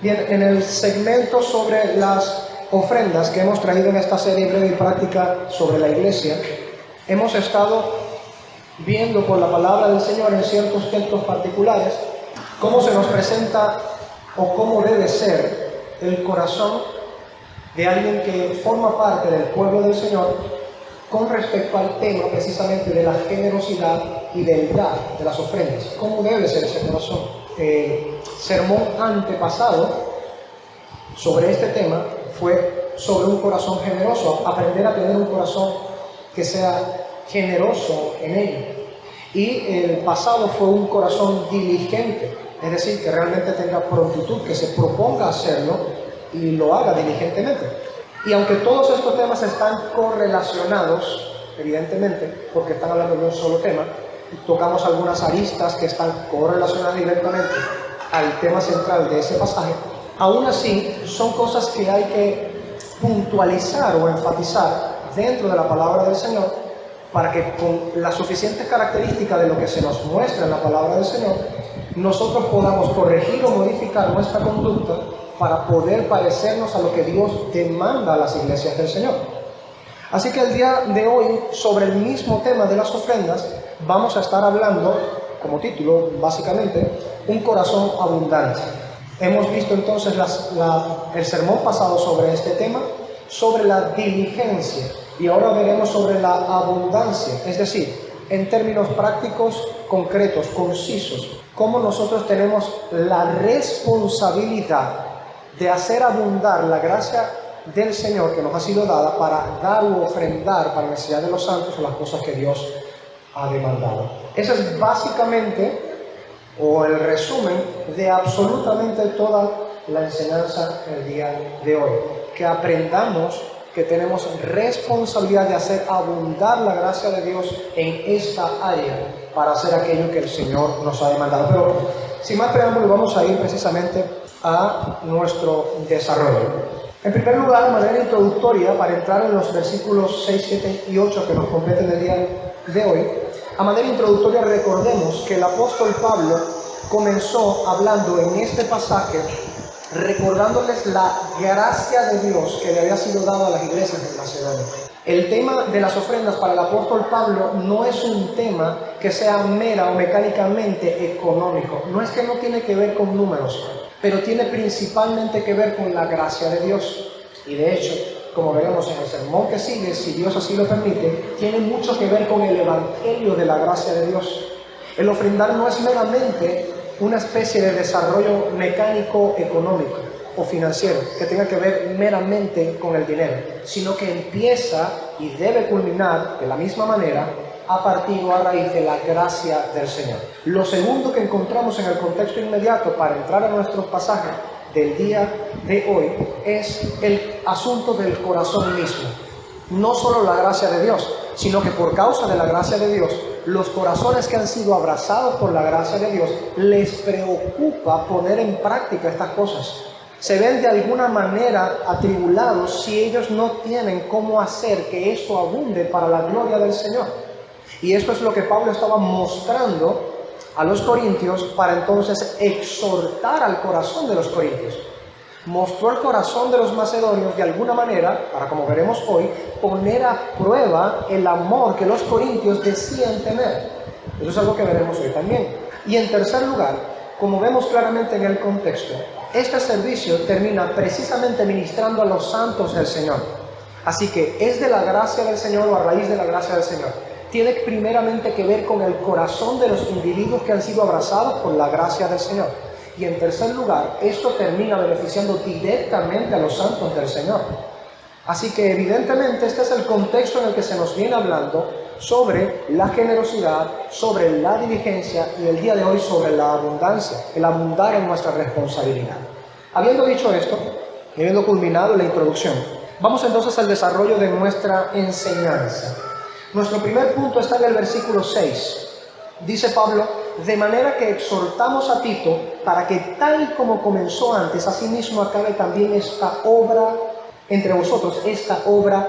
Bien, en el segmento sobre las ofrendas que hemos traído en esta serie breve y práctica sobre la iglesia, hemos estado viendo por la palabra del Señor en ciertos textos particulares cómo se nos presenta o cómo debe ser el corazón de alguien que forma parte del pueblo del Señor con respecto al tema precisamente de la generosidad y del dar de las ofrendas. ¿Cómo debe ser ese corazón? Sermón antepasado sobre este tema fue sobre un corazón generoso, aprender a tener un corazón que sea generoso en ello. Y el pasado fue un corazón diligente, es decir, que realmente tenga prontitud, que se proponga hacerlo y lo haga diligentemente. Y aunque todos estos temas están correlacionados, evidentemente, porque están hablando de un solo tema, tocamos algunas aristas que están correlacionadas directamente al tema central de ese pasaje, aún así son cosas que hay que puntualizar o enfatizar dentro de la palabra del Señor para que con las suficientes características de lo que se nos muestra en la palabra del Señor, nosotros podamos corregir o modificar nuestra conducta para poder parecernos a lo que Dios demanda a las iglesias del Señor. Así que el día de hoy, sobre el mismo tema de las ofrendas, vamos a estar hablando, como título, básicamente, un corazón abundante. Hemos visto entonces el sermón pasado sobre este tema, sobre la diligencia, y ahora veremos sobre la abundancia, es decir, en términos prácticos, concretos, concisos, cómo nosotros tenemos la responsabilidad de hacer abundar la gracia del Señor que nos ha sido dada para dar u ofrendar para la necesidad de los santos o las cosas que Dios ha demandado. Ese es básicamente, o el resumen de absolutamente toda la enseñanza el día de hoy. Que aprendamos que tenemos responsabilidad de hacer abundar la gracia de Dios en esta área para hacer aquello que el Señor nos ha demandado. Pero sin más preámbulo, vamos a ir precisamente a nuestro desarrollo. En primer lugar, de manera introductoria, para entrar en los versículos 6, 7 y 8 que nos competen el día de hoy, a manera introductoria recordemos que el apóstol Pablo comenzó hablando en este pasaje recordándoles la gracia de Dios que le había sido dada a las iglesias de Macedonia. El tema de las ofrendas para el apóstol Pablo no es un tema que sea mera o mecánicamente económico. No es que no tiene que ver con números, pero tiene principalmente que ver con la gracia de Dios. Y de hecho, como veremos en el sermón que sigue, si Dios así lo permite, tiene mucho que ver con el evangelio de la gracia de Dios. El ofrendar no es meramente una especie de desarrollo mecánico económico o financiero que tenga que ver meramente con el dinero, sino que empieza y debe culminar de la misma manera a partir o a raíz de la gracia del Señor. Lo segundo que encontramos en el contexto inmediato para entrar a nuestro pasaje del día de hoy es el asunto del corazón mismo. No solo la gracia de Dios, sino que por causa de la gracia de Dios, los corazones que han sido abrazados por la gracia de Dios, les preocupa poner en práctica estas cosas. Se ven de alguna manera atribulados si ellos no tienen cómo hacer que esto abunde para la gloria del Señor. Y esto es lo que Pablo estaba mostrando a los corintios para entonces exhortar al corazón de los corintios. Mostró el corazón de los macedonios de alguna manera, para como veremos hoy, poner a prueba el amor que los corintios decían tener. Eso es algo que veremos hoy también. Y en tercer lugar, como vemos claramente en el contexto, este servicio termina precisamente ministrando a los santos del Señor. Así que es de la gracia del Señor o a raíz de la gracia del Señor. Tiene primeramente que ver con el corazón de los individuos que han sido abrazados por la gracia del Señor. Y en tercer lugar, esto termina beneficiando directamente a los santos del Señor. Así que evidentemente este es el contexto en el que se nos viene hablando sobre la generosidad, sobre la diligencia y el día de hoy sobre la abundancia, el abundar en nuestra responsabilidad. Habiendo dicho esto, y habiendo culminado la introducción, vamos entonces al desarrollo de nuestra enseñanza. Nuestro primer punto está en el versículo 6. Dice Pablo: de manera que exhortamos a Tito para que tal como comenzó antes, asimismo acabe también esta obra entre vosotros, esta obra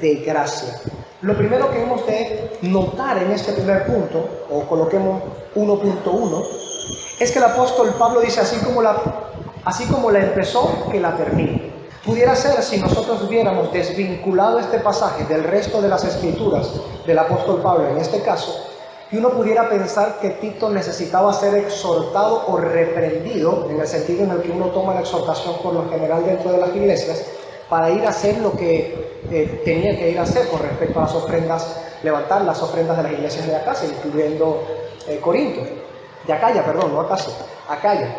de gracia. Lo primero que hemos de notar en este primer punto, o coloquemos 1.1, es que el apóstol Pablo dice: así como la así como la empezó, que la termine. Pudiera ser, si nosotros hubiéramos desvinculado este pasaje del resto de las escrituras del apóstol Pablo en este caso, que uno pudiera pensar que Tito necesitaba ser exhortado o reprendido, en el sentido en el que uno toma la exhortación por lo general dentro de las iglesias, para ir a hacer lo que tenía que ir a hacer con respecto a las ofrendas, levantar las ofrendas de las iglesias de Acacia, incluyendo Corinto, de Acaya, perdón, no Acacia, Acaya.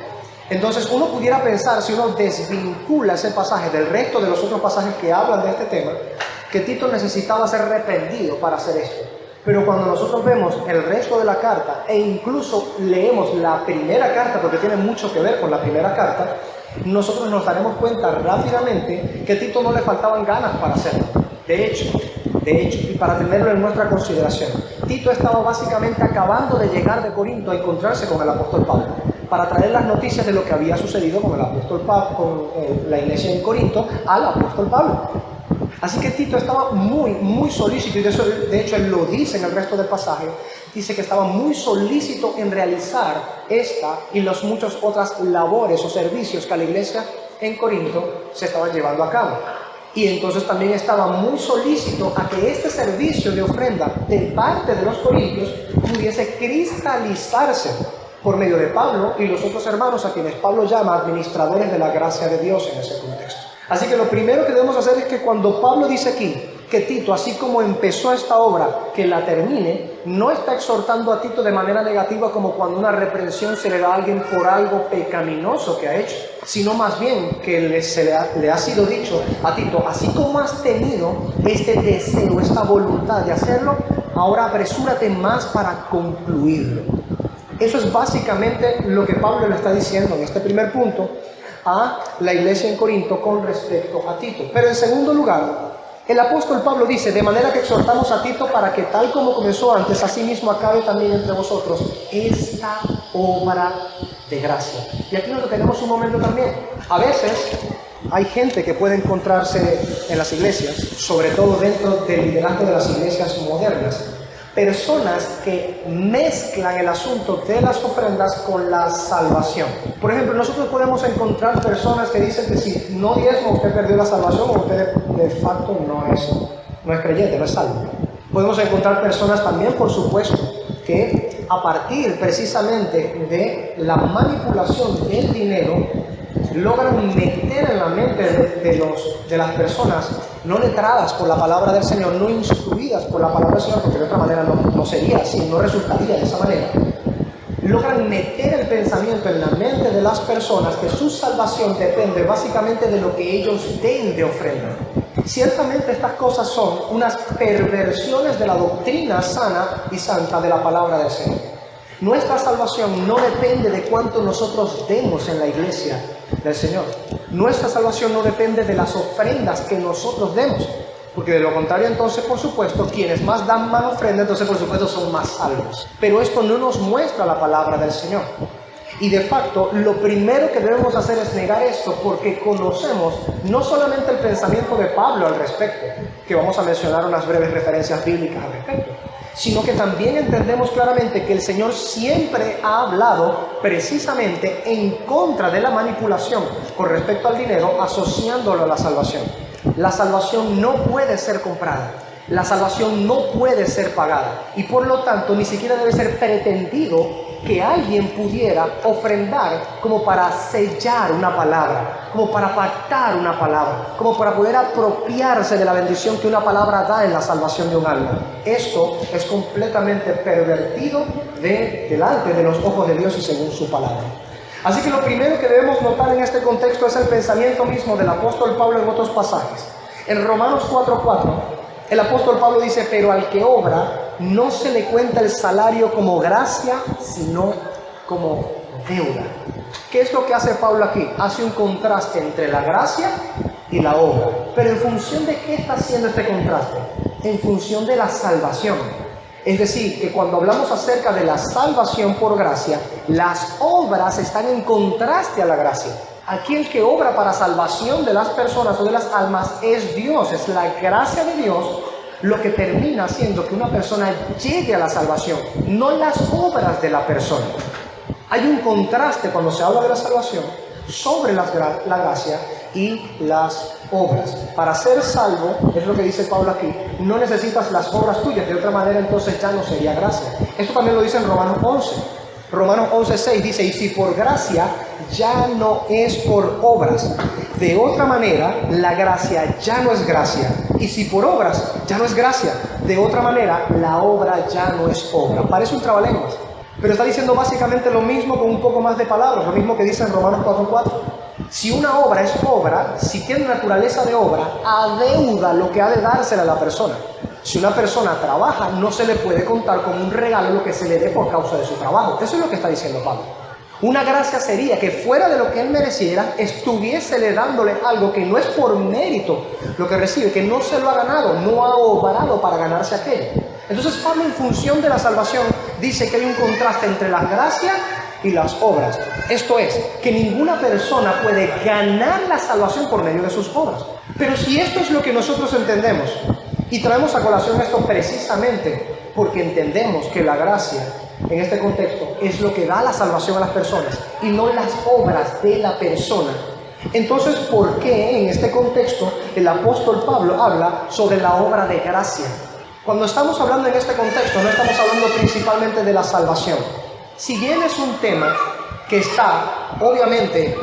Entonces uno pudiera pensar, si uno desvincula ese pasaje del resto de los otros pasajes que hablan de este tema, que Tito necesitaba ser reprendido para hacer esto. Pero cuando nosotros vemos el resto de la carta e incluso leemos la primera carta, porque tiene mucho que ver con la primera carta, nosotros nos daremos cuenta rápidamente que a Tito no le faltaban ganas para hacerlo. De hecho, y para tenerlo en nuestra consideración, Tito estaba básicamente acabando de llegar de Corinto a encontrarse con el apóstol Pablo, para traer las noticias de lo que había sucedido con el apóstol Pablo, con la iglesia en Corinto, al apóstol Pablo. Así que Tito estaba muy solícito, y de hecho él lo dice en el resto del pasaje, dice que estaba muy solícito en realizar esta y las muchas otras labores o servicios que la iglesia en Corinto se estaba llevando a cabo. Y entonces también estaba muy solícito a que este servicio de ofrenda de parte de los corintios pudiese cristalizarse por medio de Pablo y los otros hermanos a quienes Pablo llama administradores de la gracia de Dios en ese contexto. Así que lo primero que debemos hacer es que cuando Pablo dice aquí que Tito, así como empezó esta obra, que la termine, no está exhortando a Tito de manera negativa como cuando una reprensión se le da a alguien por algo pecaminoso que ha hecho, sino más bien que le ha sido dicho a Tito, así como has tenido este deseo, esta voluntad de hacerlo, ahora apresúrate más para concluirlo. Eso es básicamente lo que Pablo le está diciendo en este primer punto a la iglesia en Corinto con respecto a Tito. Pero en segundo lugar, el apóstol Pablo dice, de manera que exhortamos a Tito para que tal como comenzó antes, así mismo acabe también entre vosotros esta obra de gracia. Y aquí nos detenemos un momento también. A veces hay gente que puede encontrarse en las iglesias, sobre todo dentro del liderazgo de las iglesias modernas, personas que mezclan el asunto de las ofrendas con la salvación. Por ejemplo, nosotros podemos encontrar personas que dicen que si no diezma usted perdió la salvación, o usted de facto no es creyente, no es salvo. Podemos encontrar personas también, por supuesto, que a partir precisamente de la manipulación del dinero logran meter en la mente de las personas no letradas por la palabra del Señor, no instruidas por la palabra del Señor, porque de otra manera no sería así, no resultaría de esa manera. Logran meter el pensamiento en la mente de las personas que su salvación depende básicamente de lo que ellos den de ofrenda. Ciertamente estas cosas son unas perversiones de la doctrina sana y santa de la palabra del Señor. Nuestra salvación no depende de cuánto nosotros demos en la iglesia del Señor. Nuestra salvación no depende de las ofrendas que nosotros demos, porque de lo contrario entonces, por supuesto, quienes más dan más ofrenda, entonces por supuesto son más salvos. Pero esto no nos muestra la palabra del Señor. Y de facto, lo primero que debemos hacer es negar esto, porque conocemos no solamente el pensamiento de Pablo al respecto, que vamos a mencionar unas breves referencias bíblicas al respecto, sino que también entendemos claramente que el Señor siempre ha hablado precisamente en contra de la manipulación con respecto al dinero, asociándolo a la salvación. La salvación no puede ser comprada, la salvación no puede ser pagada, y por lo tanto ni siquiera debe ser pretendido que alguien pudiera ofrendar como para sellar una palabra, como para pactar una palabra, como para poder apropiarse de la bendición que una palabra da en la salvación de un alma. Esto es completamente pervertido delante de los ojos de Dios y según su palabra. Así que lo primero que debemos notar en este contexto es el pensamiento mismo del apóstol Pablo en otros pasajes. En Romanos 4:4, el apóstol Pablo dice, pero al que obra no se le cuenta el salario como gracia, sino como deuda. ¿Qué es lo que hace Pablo aquí? Hace un contraste entre la gracia y la obra. Pero ¿en función de qué está haciendo este contraste? En función de la salvación. Es decir, que cuando hablamos acerca de la salvación por gracia, las obras están en contraste a la gracia. Aquí el que obra para salvación de las personas o de las almas es Dios, es la gracia de Dios lo que termina haciendo que una persona llegue a la salvación, no las obras de la persona. Hay un contraste cuando se habla de la salvación, sobre la gracia y las obras. Para ser salvo, es lo que dice Pablo aquí, no necesitas las obras tuyas, de otra manera entonces ya no sería gracia. Esto también lo dice en Romanos 11. Romanos 11:6 dice, y si por gracia ya no es por obras, de otra manera la gracia ya no es gracia, y si por obras ya no es gracia, de otra manera la obra ya no es obra. Parece un trabalenguas, pero está diciendo básicamente lo mismo con un poco más de palabras, lo mismo que dice en Romanos 4:4. Si una obra es obra, si tiene naturaleza de obra, adeuda lo que ha de dársela a la persona. Si una persona trabaja, no se le puede contar como un regalo lo que se le dé por causa de su trabajo. Eso es lo que está diciendo Pablo. Una gracia sería que fuera de lo que él mereciera, estuviésele dándole algo que no es por mérito lo que recibe, que no se lo ha ganado, no ha obrado para ganarse aquello. Entonces Pablo, en función de la salvación, dice que hay un contraste entre la gracia y las obras. Esto es, que ninguna persona puede ganar la salvación por medio de sus obras. Pero si esto es lo que nosotros entendemos, y traemos a colación esto precisamente porque entendemos que la gracia, en este contexto, es lo que da la salvación a las personas y no las obras de la persona. Entonces, ¿por qué en este contexto el apóstol Pablo habla sobre la obra de gracia? Cuando estamos hablando en este contexto, no estamos hablando principalmente de la salvación. Si bien es un tema que está, obviamente,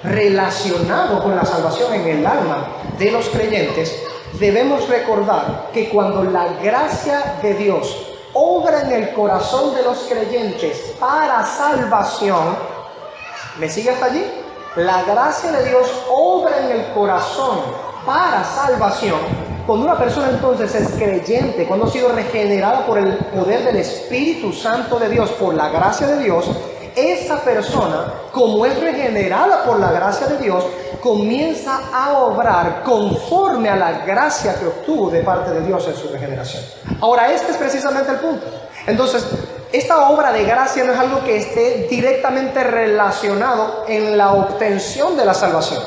relacionado con la salvación en el alma de los creyentes, debemos recordar que cuando la gracia de Dios obra en el corazón de los creyentes para salvación, ¿me sigue hasta allí? La gracia de Dios obra en el corazón para salvación. Cuando una persona entonces es creyente, cuando ha sido regenerada por el poder del Espíritu Santo de Dios, por la gracia de Dios, esa persona, como es regenerada por la gracia de Dios, comienza a obrar conforme a la gracia que obtuvo de parte de Dios en su regeneración. Ahora, este es precisamente el punto. Entonces, esta obra de gracia no es algo que esté directamente relacionado en la obtención de la salvación,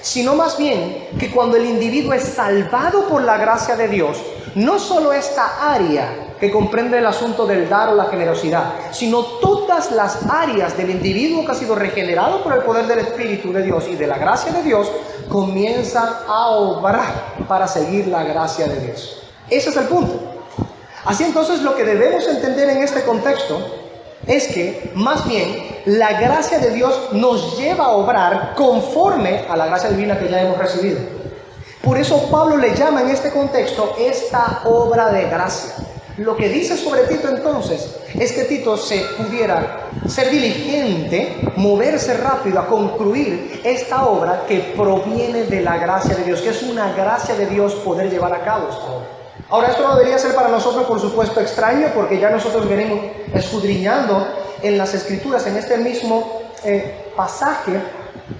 sino más bien que cuando el individuo es salvado por la gracia de Dios, no solo esta área que comprende el asunto del dar o la generosidad, sino todas las áreas del individuo que ha sido regenerado por el poder del Espíritu de Dios y de la gracia de Dios, comienzan a obrar para seguir la gracia de Dios. Ese es el punto. Así entonces, lo que debemos entender en este contexto es que, más bien, la gracia de Dios nos lleva a obrar conforme a la gracia divina que ya hemos recibido. Por eso Pablo le llama en este contexto esta obra de gracia. Lo que dice sobre Tito entonces es que Tito se pudiera ser diligente, moverse rápido a concluir esta obra que proviene de la gracia de Dios, que es una gracia de Dios poder llevar a cabo esta obra. Ahora, esto no debería ser para nosotros, por supuesto, extraño, porque ya nosotros venimos escudriñando en las Escrituras, en este mismo pasaje,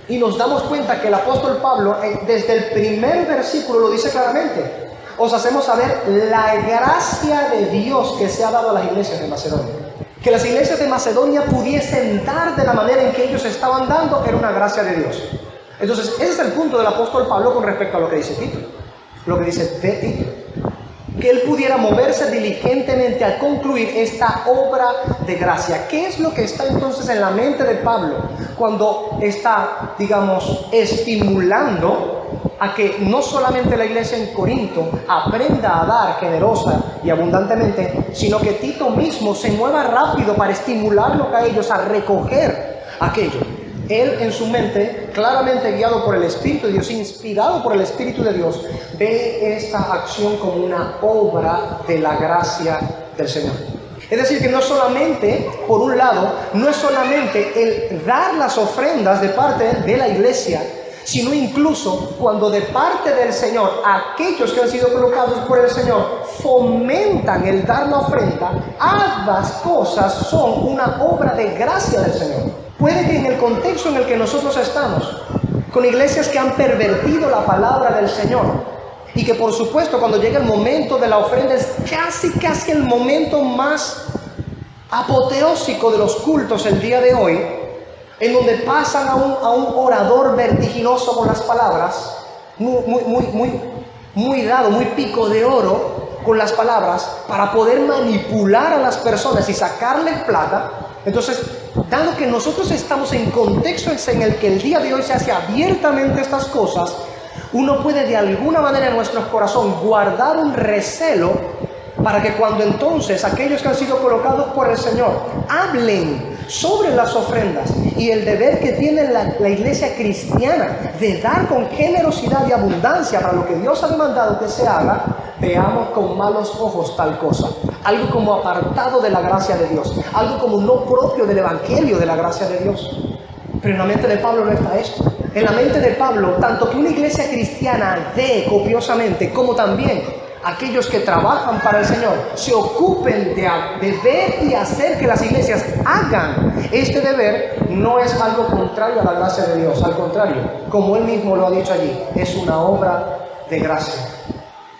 y nos damos cuenta que el apóstol Pablo, desde el primer versículo, lo dice claramente. Os hacemos saber la gracia de Dios que se ha dado a las iglesias de Macedonia. Que las iglesias de Macedonia pudiesen dar de la manera en que ellos estaban dando, era una gracia de Dios. Entonces, ese es el punto del apóstol Pablo con respecto a lo que dice Tito, lo que dice de Tito. Que él pudiera moverse diligentemente a concluir esta obra de gracia. ¿Qué es lo que está entonces en la mente de Pablo cuando está, digamos, estimulando a que no solamente la iglesia en Corinto aprenda a dar generosa y abundantemente, sino que Tito mismo se mueva rápido para estimularlo a ellos a recoger aquello? Él en su mente, claramente guiado por el Espíritu de Dios, inspirado por el Espíritu de Dios, ve esta acción como una obra de la gracia del Señor. Es decir, que no solamente, por un lado, no es solamente el dar las ofrendas de parte de la iglesia, sino incluso cuando de parte del Señor, aquellos que han sido colocados por el Señor fomentan el dar la ofrenda, ambas cosas son una obra de gracia del Señor. Puede que en el contexto en el que nosotros estamos, con iglesias que han pervertido la palabra del Señor, y que por supuesto cuando llega el momento de la ofrenda es casi el momento más apoteósico de los cultos el día de hoy, en donde pasan a un orador vertiginoso con las palabras, muy dado, muy pico de oro con las palabras, para poder manipular a las personas y sacarles plata. Entonces, dado que nosotros estamos en contextos en el que el día de hoy se hace abiertamente estas cosas, uno puede de alguna manera en nuestro corazón guardar un recelo para que cuando entonces aquellos que han sido colocados por el Señor hablen sobre las ofrendas y el deber que tiene la iglesia cristiana de dar con generosidad y abundancia para lo que Dios ha demandado que se haga, veamos con malos ojos tal cosa, algo como apartado de la gracia de Dios, algo como no propio del evangelio de la gracia de Dios. Pero en la mente de Pablo no está esto. En la mente de Pablo, tanto que una iglesia cristiana dé copiosamente, como también aquellos que trabajan para el Señor se ocupen de ver y hacer que las iglesias hagan este deber, no es algo contrario a la gracia de Dios. Al contrario, como él mismo lo ha dicho allí, es una obra de gracia.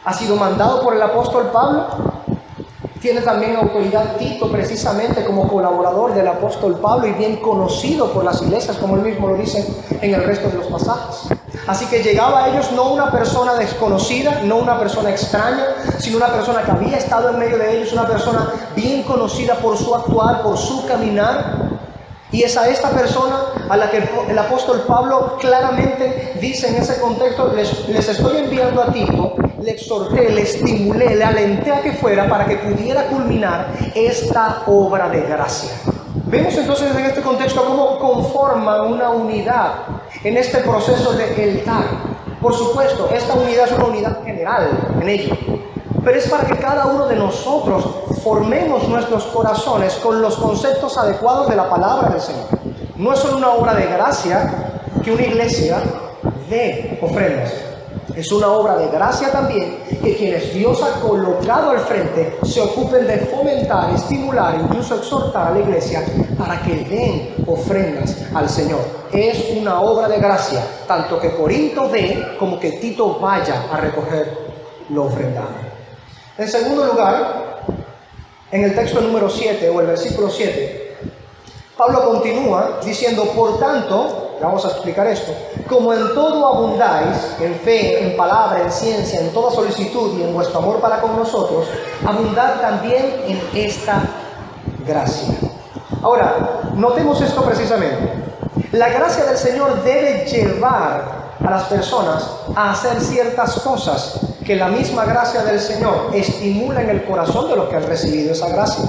Ha sido mandado por el apóstol Pablo. Tiene también autoridad Tito precisamente como colaborador del apóstol Pablo y bien conocido por las iglesias, como él mismo lo dice en el resto de los pasajes. Así que llegaba a ellos no una persona desconocida, no una persona extraña, sino una persona que había estado en medio de ellos, una persona bien conocida por su actuar, por su caminar. Y es a esta persona a la que el apóstol Pablo claramente dice en ese contexto: les estoy enviando a Tito, le exhorté, le estimulé, le alenté a que fuera para que pudiera culminar esta obra de gracia. Vemos entonces en este contexto cómo conforman una unidad en este proceso de el dar. Por supuesto, esta unidad es una unidad general en ello, pero es para que cada uno de nosotros formemos nuestros corazones con los conceptos adecuados de la palabra del Señor. No es solo una obra de gracia que una iglesia dé ofrendas. Es una obra de gracia también que quienes Dios ha colocado al frente se ocupen de fomentar, estimular, incluso exhortar a la iglesia para que den ofrendas al Señor. Es una obra de gracia, tanto que Corinto dé como que Tito vaya a recoger lo ofrendado. En segundo lugar, en el texto número 7 o el versículo 7, Pablo continúa diciendo: por tanto, vamos a explicar esto, como en todo abundáis, en fe, en palabra, en ciencia, en toda solicitud y en vuestro amor para con nosotros, abundad también en esta gracia. Ahora, notemos esto precisamente. La gracia del Señor debe llevar a las personas a hacer ciertas cosas que la misma gracia del Señor estimula en el corazón de los que han recibido esa gracia.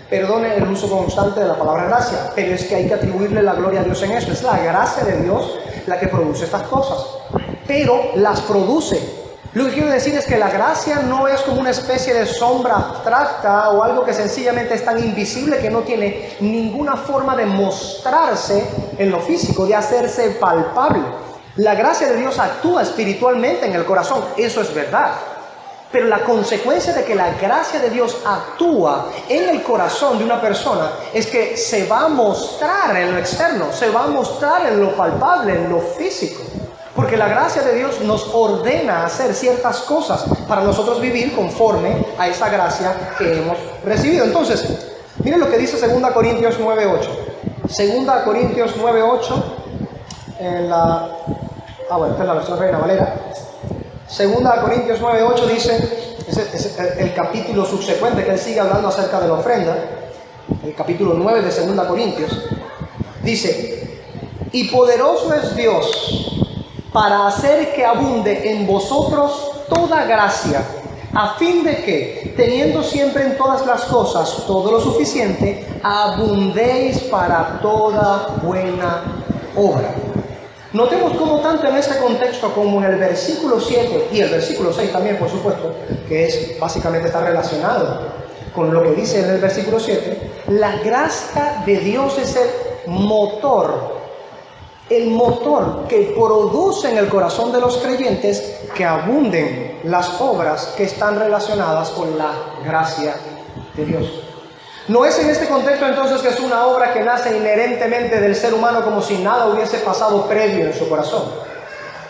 Perdone el uso constante de la palabra gracia, pero es que hay que atribuirle la gloria a Dios en eso. Es la gracia de Dios la que produce estas cosas, pero las produce. Lo que quiero decir es que la gracia no es como una especie de sombra abstracta o algo que sencillamente es tan invisible que no tiene ninguna forma de mostrarse en lo físico, de hacerse palpable. La gracia de Dios actúa espiritualmente en el corazón, eso es verdad. Pero la consecuencia de que la gracia de Dios actúa en el corazón de una persona es que se va a mostrar en lo externo, se va a mostrar en lo palpable, en lo físico. Porque la gracia de Dios nos ordena hacer ciertas cosas para nosotros vivir conforme a esa gracia que hemos recibido. Entonces, miren lo que dice 2 Corintios 9:8. 2 Corintios 9:8 esta es la versión Reina Valera. 2 Corintios 9:8 dice, es el capítulo subsecuente que él sigue hablando acerca de la ofrenda, el capítulo 9 de 2 Corintios, dice: y poderoso es Dios para hacer que abunde en vosotros toda gracia, a fin de que, teniendo siempre en todas las cosas todo lo suficiente, abundéis para toda buena obra. Notemos cómo tanto en este contexto como en el versículo 7 y el versículo 6 también, por supuesto, que es básicamente está relacionado con lo que dice en el versículo 7, la gracia de Dios es el motor que produce en el corazón de los creyentes que abunden las obras que están relacionadas con la gracia de Dios. No es en este contexto entonces que es una obra que nace inherentemente del ser humano como si nada hubiese pasado previo en su corazón.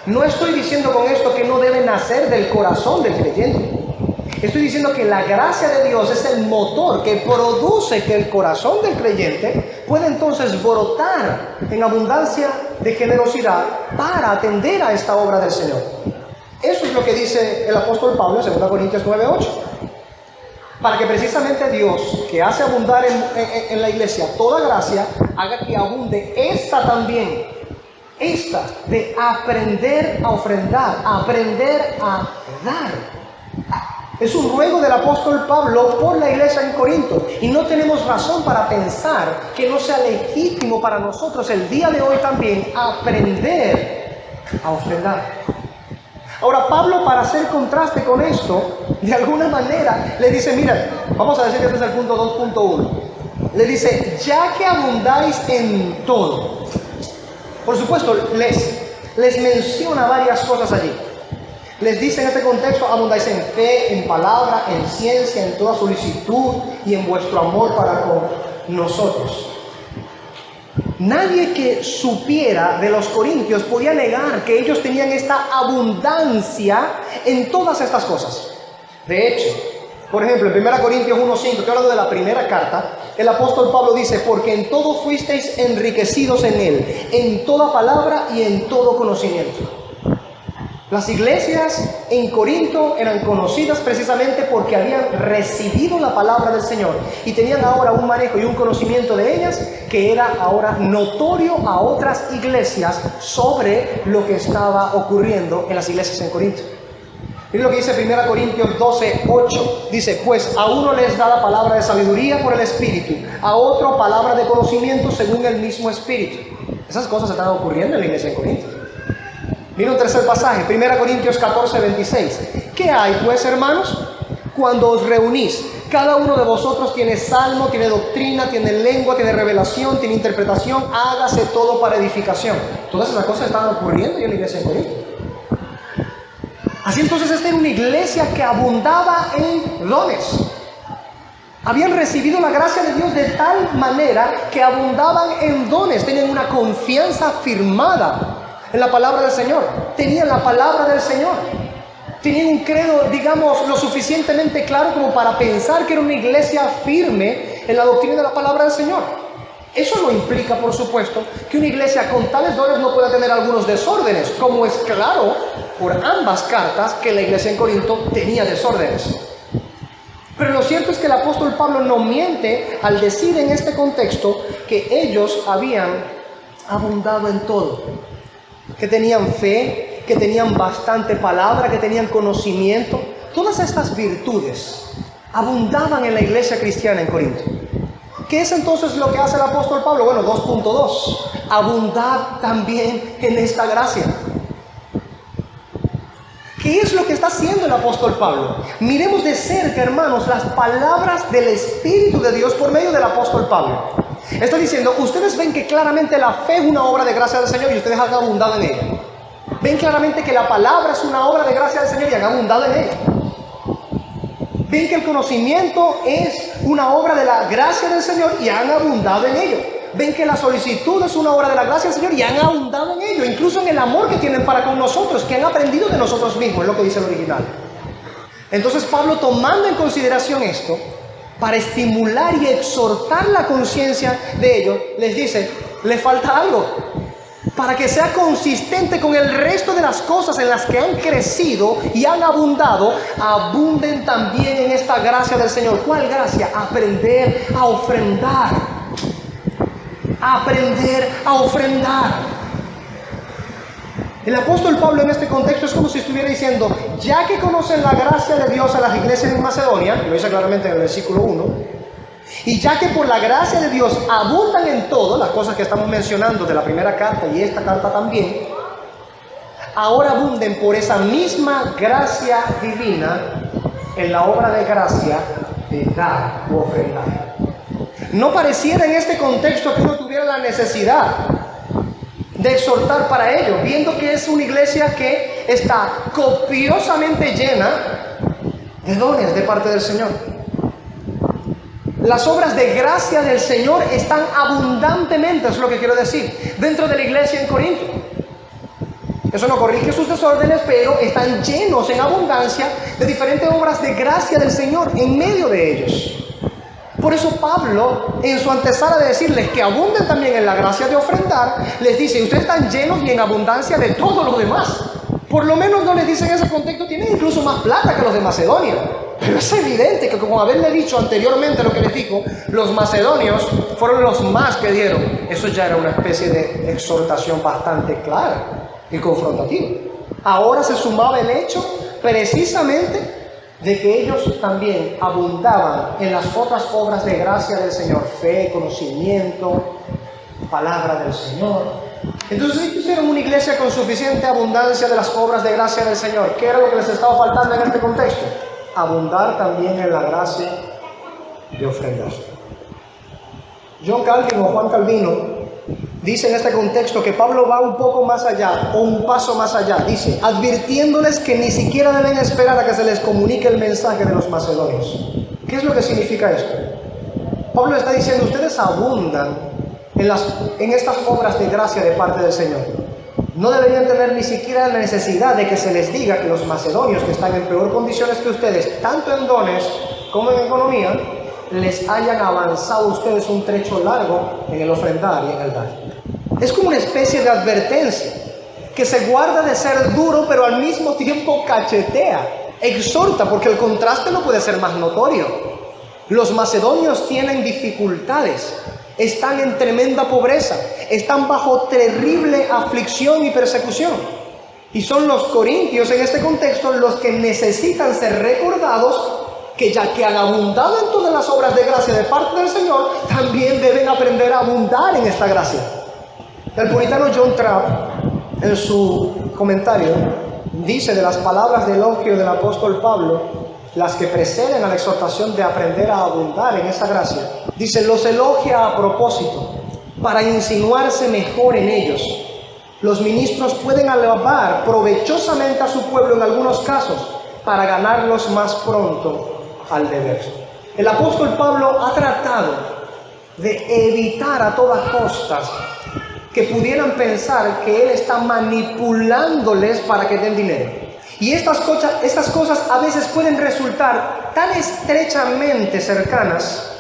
No estoy diciendo con esto que no debe nacer del corazón del creyente. Estoy diciendo que la gracia de Dios es el motor que produce que el corazón del creyente pueda entonces brotar en abundancia de generosidad para atender a esta obra del Señor. Eso es lo que dice el apóstol Pablo en 2 Corintios 9:8. para que precisamente Dios, que hace abundar en la iglesia toda gracia, haga que abunde esta también, esta de aprender a ofrendar, aprender a dar. Es un ruego del apóstol Pablo por la iglesia en Corinto, y no tenemos razón para pensar que no sea legítimo para nosotros el día de hoy también aprender a ofrendar. Ahora Pablo, para hacer contraste con esto, de alguna manera le dice, mira, vamos a decir que este es el punto 2.1. Le dice, ya que abundáis en todo. Por supuesto, les menciona varias cosas allí. Les dice en este contexto, abundáis en fe, en palabra, en ciencia, en toda solicitud y en vuestro amor para con nosotros. Nadie que supiera de los corintios podía negar que ellos tenían esta abundancia en todas estas cosas. De hecho, por ejemplo, en 1 Corintios 1.5, que hablando de la primera carta, el apóstol Pablo dice, porque en todo fuisteis enriquecidos en él, en toda palabra y en todo conocimiento. Las iglesias en Corinto eran conocidas precisamente porque habían recibido la palabra del Señor y tenían ahora un manejo y un conocimiento de ellas que era ahora notorio a otras iglesias sobre lo que estaba ocurriendo en las iglesias en Corinto. Miren lo que dice 1 Corintios 12:8. Dice, pues a uno les da la palabra de sabiduría por el Espíritu, a otro palabra de conocimiento según el mismo Espíritu. Esas cosas están ocurriendo en la iglesia en Corinto. Mira un tercer pasaje, 1 Corintios 14:26. ¿Qué hay pues, hermanos? Cuando os reunís, cada uno de vosotros tiene salmo, tiene doctrina, tiene lengua, tiene revelación, tiene interpretación, hágase todo para edificación. Todas esas cosas estaban ocurriendo en la iglesia en Corinto. Así entonces esta era una iglesia que abundaba en dones. Habían recibido la gracia de Dios de tal manera que abundaban en dones, tenían una confianza firmada en la palabra del Señor, tenían la palabra del Señor, tenían un credo, digamos, lo suficientemente claro como para pensar que era una iglesia firme en la doctrina de la palabra del Señor. Eso no implica, por supuesto, que una iglesia con tales dones no pueda tener algunos desórdenes, como es claro por ambas cartas que la iglesia en Corinto tenía desórdenes. Pero lo cierto es que el apóstol Pablo no miente al decir en este contexto que ellos habían abundado en todo. Que tenían fe, que tenían bastante palabra, que tenían conocimiento. Todas estas virtudes abundaban en la iglesia cristiana en Corinto. ¿Qué es entonces lo que hace el apóstol Pablo? Bueno, 2.2. Abundad también en esta gracia. ¿Qué es lo que está haciendo el apóstol Pablo? Miremos de cerca, hermanos, las palabras del Espíritu de Dios por medio del apóstol Pablo. Está diciendo, ustedes ven que claramente la fe es una obra de gracia del Señor y ustedes han abundado en ella. Ven claramente que la palabra es una obra de gracia del Señor y han abundado en ella. Ven que el conocimiento es una obra de la gracia del Señor y han abundado en ello. Ven que la solicitud es una obra de la gracia del Señor y han abundado en ello, incluso en el amor que tienen para con nosotros, que han aprendido de nosotros mismos, es lo que dice el original. Entonces Pablo, tomando en consideración esto, para estimular y exhortar la conciencia de ellos, les dice, les falta algo. Para que sea consistente con el resto de las cosas en las que han crecido y han abundado, abunden también en esta gracia del Señor. ¿Cuál gracia? Aprender a ofrendar. Aprender a ofrendar. El apóstol Pablo en este contexto es como si estuviera diciendo, ya que conocen la gracia de Dios a las iglesias en Macedonia, lo dice claramente en el versículo 1, y ya que por la gracia de Dios abundan en todo, las cosas que estamos mencionando de la primera carta y esta carta también, ahora abunden por esa misma gracia divina en la obra de gracia de dar u ofrendar. No pareciera en este contexto que uno tuviera la necesidad de exhortar para ello, viendo que es una iglesia que está copiosamente llena de dones de parte del Señor. Las obras de gracia del Señor están abundantemente, es lo que quiero decir, dentro de la iglesia en Corinto. Eso no corrige sus desórdenes, pero están llenos en abundancia de diferentes obras de gracia del Señor en medio de ellos. Por eso Pablo, en su antesala de decirles que abunden también en la gracia de ofrendar, les dice, ustedes están llenos y en abundancia de todo lo demás. Por lo menos no les dice en ese contexto, tienen incluso más plata que los de Macedonia. Pero es evidente que, como haberle dicho anteriormente lo que les dijo, los macedonios fueron los más que dieron. Eso ya era una especie de exhortación bastante clara y confrontativa. Ahora se sumaba el hecho precisamente de que ellos también abundaban en las otras obras de gracia del Señor: fe, conocimiento, palabra del Señor. Entonces ellos hicieron una iglesia con suficiente abundancia de las obras de gracia del Señor. ¿Qué era lo que les estaba faltando en este contexto? Abundar también en la gracia de ofrendar. John Calvin o Juan Calvino dice en este contexto que Pablo va un poco más allá, o un paso más allá. Dice, advirtiéndoles que ni siquiera deben esperar a que se les comunique el mensaje de los macedonios. ¿Qué es lo que significa esto? Pablo está diciendo, ustedes abundan en estas obras de gracia de parte del Señor. No deberían tener ni siquiera la necesidad de que se les diga que los macedonios, que están en peor condiciones que ustedes, tanto en dones como en economía, les hayan avanzado ustedes un trecho largo en el ofrendar y en el dar. Es como una especie de advertencia que se guarda de ser duro, pero al mismo tiempo cachetea, exhorta, porque el contraste no puede ser más notorio. Los macedonios tienen dificultades, están en tremenda pobreza, están bajo terrible aflicción y persecución. Y son los corintios en este contexto los que necesitan ser recordados que ya que han abundado en todas las obras de gracia de parte del Señor, también deben aprender a abundar en esta gracia. El puritano John Trapp, en su comentario, dice de las palabras de elogio del apóstol Pablo, las que preceden a la exhortación de aprender a abundar en esa gracia, dice, los elogia a propósito, para insinuarse mejor en ellos. Los ministros pueden alabar provechosamente a su pueblo en algunos casos, para ganarlos más pronto al deber. El apóstol Pablo ha tratado de evitar a todas costas que pudieran pensar que él está manipulándoles para que den dinero. Y estas cosas a veces pueden resultar tan estrechamente cercanas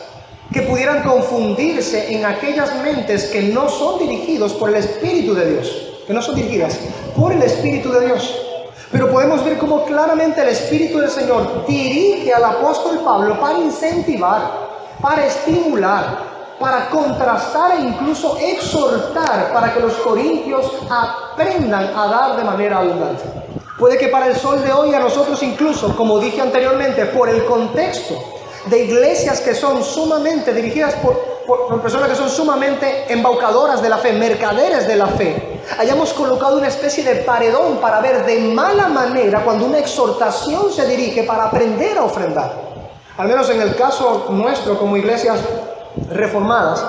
que pudieran confundirse en aquellas mentes que no son dirigidos por el Espíritu de Dios, que no son dirigidas por el Espíritu de Dios. Pero podemos ver cómo claramente el Espíritu del Señor dirige al apóstol Pablo para incentivar, para estimular, para contrastar e incluso exhortar para que los corintios aprendan a dar de manera abundante. Puede que para el sol de hoy a nosotros incluso, como dije anteriormente, por el contexto de iglesias que son sumamente dirigidas por personas que son sumamente embaucadoras de la fe, mercaderes de la fe, hayamos colocado una especie de paredón para ver de mala manera cuando una exhortación se dirige para aprender a ofrendar. Al menos en el caso nuestro como iglesias reformadas,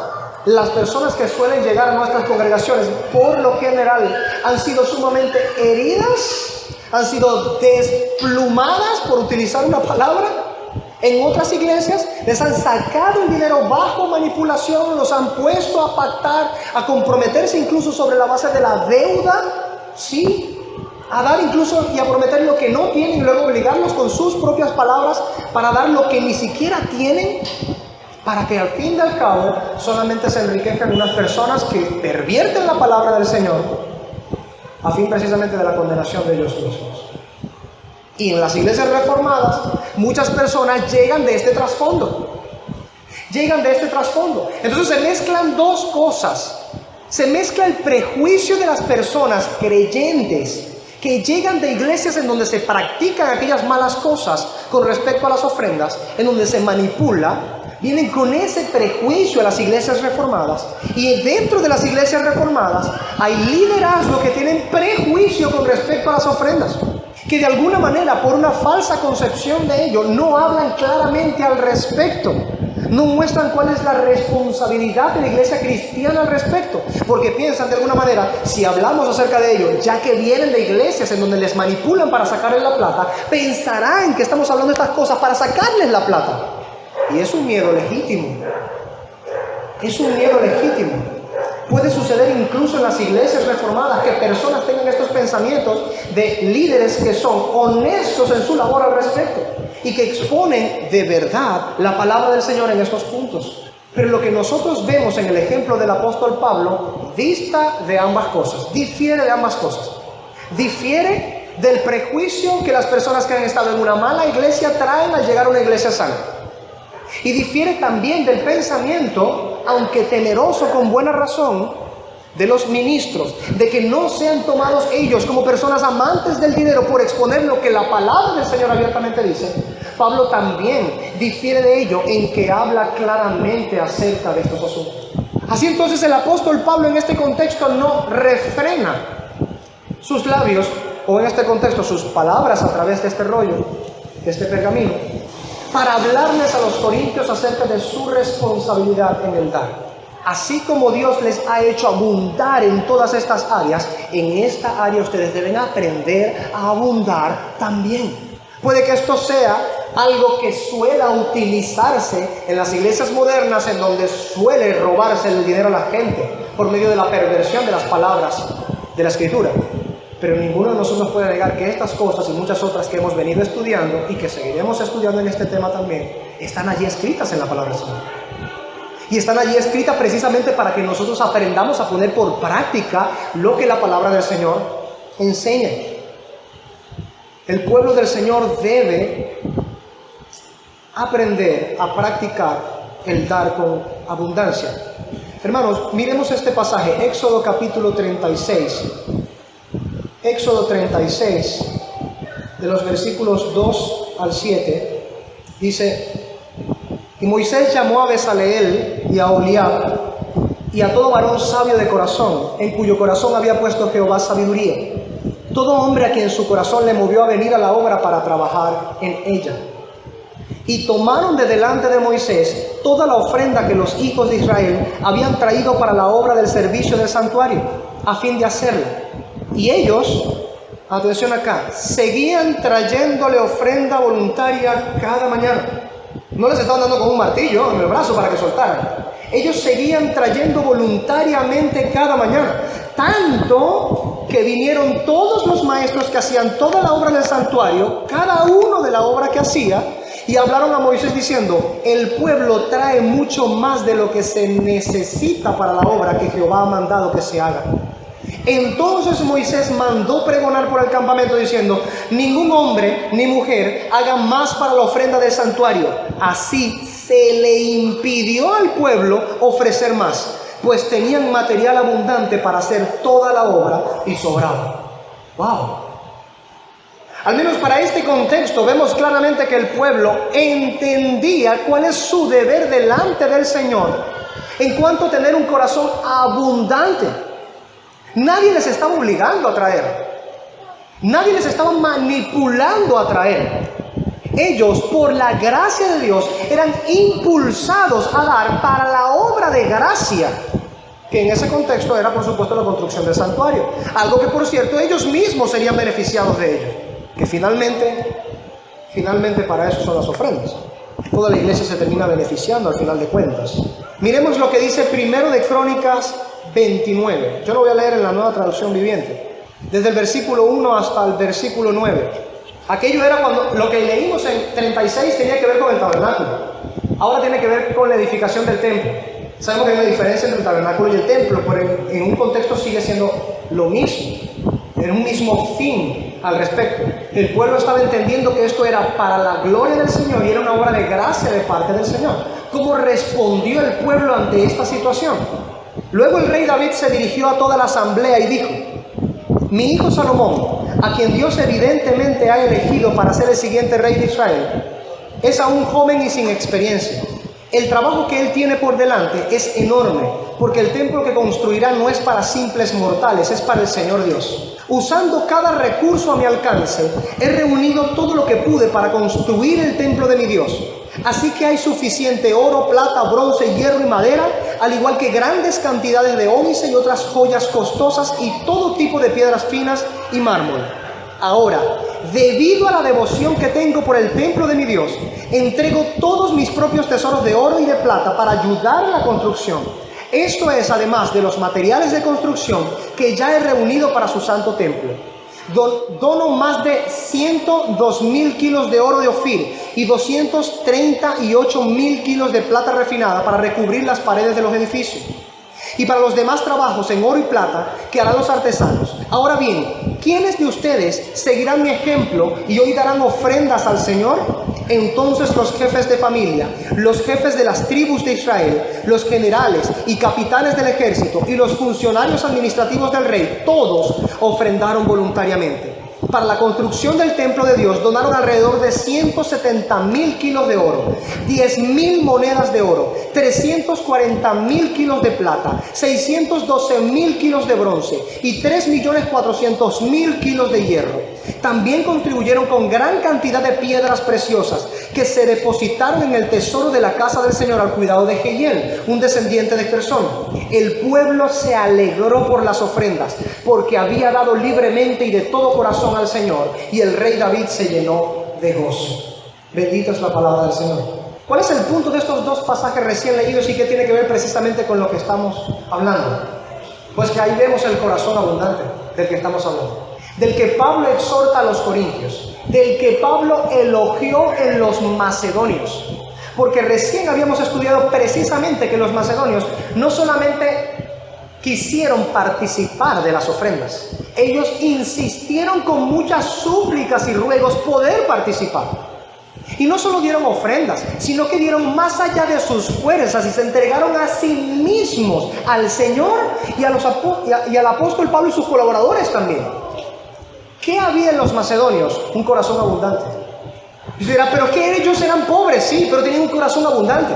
las personas que suelen llegar a nuestras congregaciones por lo general han sido sumamente heridas, han sido desplumadas, por utilizar una palabra. En otras iglesias les han sacado el dinero bajo manipulación, los han puesto a pactar, a comprometerse incluso sobre la base de la deuda, ¿sí? A dar incluso y a prometer lo que no tienen y luego obligarlos con sus propias palabras para dar lo que ni siquiera tienen, para que al fin y al cabo solamente se enriquezcan unas personas que pervierten la palabra del Señor a fin precisamente de la condenación de ellos mismos. Y en las iglesias reformadas, muchas personas llegan de este trasfondo. Entonces se mezclan dos cosas. Se mezcla el prejuicio de las personas creyentes que llegan de iglesias en donde se practican aquellas malas cosas con respecto a las ofrendas, en donde se manipula. Vienen con ese prejuicio a las iglesias reformadas. Y dentro de las iglesias reformadas hay liderazgo que tienen prejuicio con respecto a las ofrendas, que de alguna manera, por una falsa concepción de ello, no hablan claramente al respecto, no muestran cuál es la responsabilidad de la iglesia cristiana al respecto, porque piensan de alguna manera, si hablamos acerca de ello, ya que vienen de iglesias en donde les manipulan para sacarles la plata, pensarán que estamos hablando de estas cosas para sacarles la plata. Y es un miedo legítimo. Puede suceder incluso en las iglesias reformadas que personas tengan estos pensamientos de líderes que son honestos en su labor al respecto y que exponen de verdad la palabra del Señor en estos puntos. Pero lo que nosotros vemos en el ejemplo del apóstol Pablo dista de ambas cosas, difiere de ambas cosas. Difiere del prejuicio que las personas que han estado en una mala iglesia traen al llegar a una iglesia sana. Y difiere también del pensamiento, aunque temeroso con buena razón, de los ministros, de que no sean tomados ellos como personas amantes del dinero por exponer lo que la palabra del Señor abiertamente dice. Pablo también difiere de ello en que habla claramente acerca de estos asuntos. Así entonces el apóstol Pablo en este contexto no refrena sus labios, o en este contexto sus palabras a través de este rollo, de este pergamino, para hablarles a los corintios acerca de su responsabilidad en el dar. Así como Dios les ha hecho abundar en todas estas áreas, en esta área ustedes deben aprender a abundar también. Puede que esto sea algo que suela utilizarse en las iglesias modernas, en donde suele robarse el dinero a la gente por medio de la perversión de las palabras de la Escritura. Pero ninguno de nosotros puede negar que estas cosas y muchas otras que hemos venido estudiando y que seguiremos estudiando en este tema también, están allí escritas en la palabra del Señor. Y están allí escritas precisamente para que nosotros aprendamos a poner por práctica lo que la palabra del Señor enseña. El pueblo del Señor debe aprender a practicar el dar con abundancia. Hermanos, miremos este pasaje, Éxodo capítulo 36. Éxodo 36, de los versículos 2 al 7, dice: y Moisés llamó a Bezaleel y a Oholiab y a todo varón sabio de corazón, en cuyo corazón había puesto Jehová sabiduría, todo hombre a quien su corazón le movió a venir a la obra para trabajar en ella. Y tomaron de delante de Moisés toda la ofrenda que los hijos de Israel habían traído para la obra del servicio del santuario, a fin de hacerla. Y ellos, atención acá, seguían trayéndole ofrenda voluntaria cada mañana. No les estaban dando con un martillo en el brazo para que soltaran. Ellos seguían trayendo voluntariamente cada mañana. Tanto que vinieron todos los maestros que hacían toda la obra del santuario, cada uno de la obra que hacía, y hablaron a Moisés diciendo: el pueblo trae mucho más de lo que se necesita para la obra que Jehová ha mandado que se haga. Entonces Moisés mandó pregonar por el campamento diciendo: ningún hombre ni mujer haga más para la ofrenda del santuario. Así se le impidió al pueblo ofrecer más, pues tenían material abundante para hacer toda la obra y sobraba. ¡Wow! Al menos para este contexto vemos claramente que el pueblo entendía cuál es su deber delante del Señor en cuanto a tener un corazón abundante. Nadie les estaba obligando a traer. Nadie les estaba manipulando a traer. Ellos, por la gracia de Dios, eran impulsados a dar para la obra de gracia, que en ese contexto era, por supuesto, la construcción del santuario. Algo que, por cierto, ellos mismos serían beneficiados de ello. Que finalmente para eso son las ofrendas. Toda la iglesia se termina beneficiando al final de cuentas. Miremos lo que dice Primero de Crónicas 29. Yo lo voy a leer en la Nueva Traducción Viviente, desde el versículo 1 hasta el versículo 9. Aquello era cuando lo que leímos en 36 tenía que ver con el tabernáculo. Ahora tiene que ver con la edificación del templo. Sabemos que hay una diferencia entre el tabernáculo y el templo, pero en un contexto sigue siendo lo mismo, en un mismo fin al respecto. El pueblo estaba entendiendo que esto era para la gloria del Señor y era una obra de gracia de parte del Señor. ¿Cómo respondió el pueblo ante esta situación? Luego el rey David se dirigió a toda la asamblea y dijo: mi hijo Salomón, a quien Dios evidentemente ha elegido para ser el siguiente rey de Israel, es aún joven y sin experiencia. El trabajo que él tiene por delante es enorme, porque el templo que construirá no es para simples mortales, es para el Señor Dios. Usando cada recurso a mi alcance, he reunido todo lo que pude para construir el templo de mi Dios. Así que hay suficiente oro, plata, bronce, hierro y madera, al igual que grandes cantidades de ónice y otras joyas costosas y todo tipo de piedras finas y mármol. Ahora, debido a la devoción que tengo por el templo de mi Dios, entrego todos mis propios tesoros de oro y de plata para ayudar en la construcción. Esto es además de los materiales de construcción que ya he reunido para su santo templo. Dono más de 102,000 kilos de oro de Ofir y 238,000 kilos de plata refinada para recubrir las paredes de los edificios. y para los demás trabajos en oro y plata que harán los artesanos. Ahora bien, ¿quiénes de ustedes seguirán mi ejemplo y hoy darán ofrendas al Señor? Entonces los jefes de familia, los jefes de las tribus de Israel, los generales y capitanes del ejército y los funcionarios administrativos del rey, todos ofrendaron voluntariamente. Para la construcción del templo de Dios donaron alrededor de 170,000 kilos de oro, 10,000 monedas de oro, 340,000 kilos de plata, 612,000 kilos de bronce y 3,400,000 kilos de hierro. También contribuyeron con gran cantidad de piedras preciosas que se depositaron en el tesoro de la casa del Señor al cuidado de Jehiel, un descendiente de Gersón. El pueblo se alegró por las ofrendas, porque había dado libremente y de todo corazón al Señor, y el rey David se llenó de gozo. Bendita es la palabra del Señor. ¿Cuál es el punto de estos dos pasajes recién leídos y qué tiene que ver precisamente con lo que estamos hablando? Pues que ahí vemos el corazón abundante del que estamos hablando, del que Pablo exhorta a los corintios, del que Pablo elogió en los macedonios, porque recién habíamos estudiado precisamente que los macedonios no solamente quisieron participar de las ofrendas, ellos insistieron con muchas súplicas y ruegos poder participar. Y no solo dieron ofrendas, sino que dieron más allá de sus fuerzas y se entregaron a sí mismos al Señor y al apóstol Pablo y sus colaboradores también. ¿Qué había en los macedonios? Un corazón abundante. Y se dirá, ¿pero qué? Ellos eran pobres, sí, pero tenían un corazón abundante.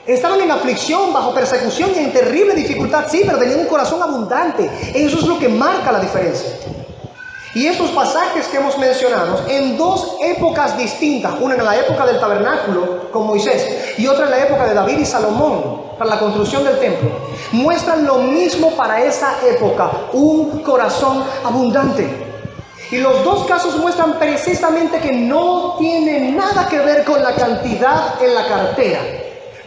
Estaban en aflicción, bajo persecución y en terrible dificultad, sí, pero tenían un corazón abundante. Eso es lo que marca la diferencia. Y estos pasajes que hemos mencionado, en dos épocas distintas, una en la época del tabernáculo con Moisés y otra en la época de David y Salomón para la construcción del templo, muestran lo mismo para esa época, un corazón abundante. Y los dos casos muestran precisamente que no tiene nada que ver con la cantidad en la cartera.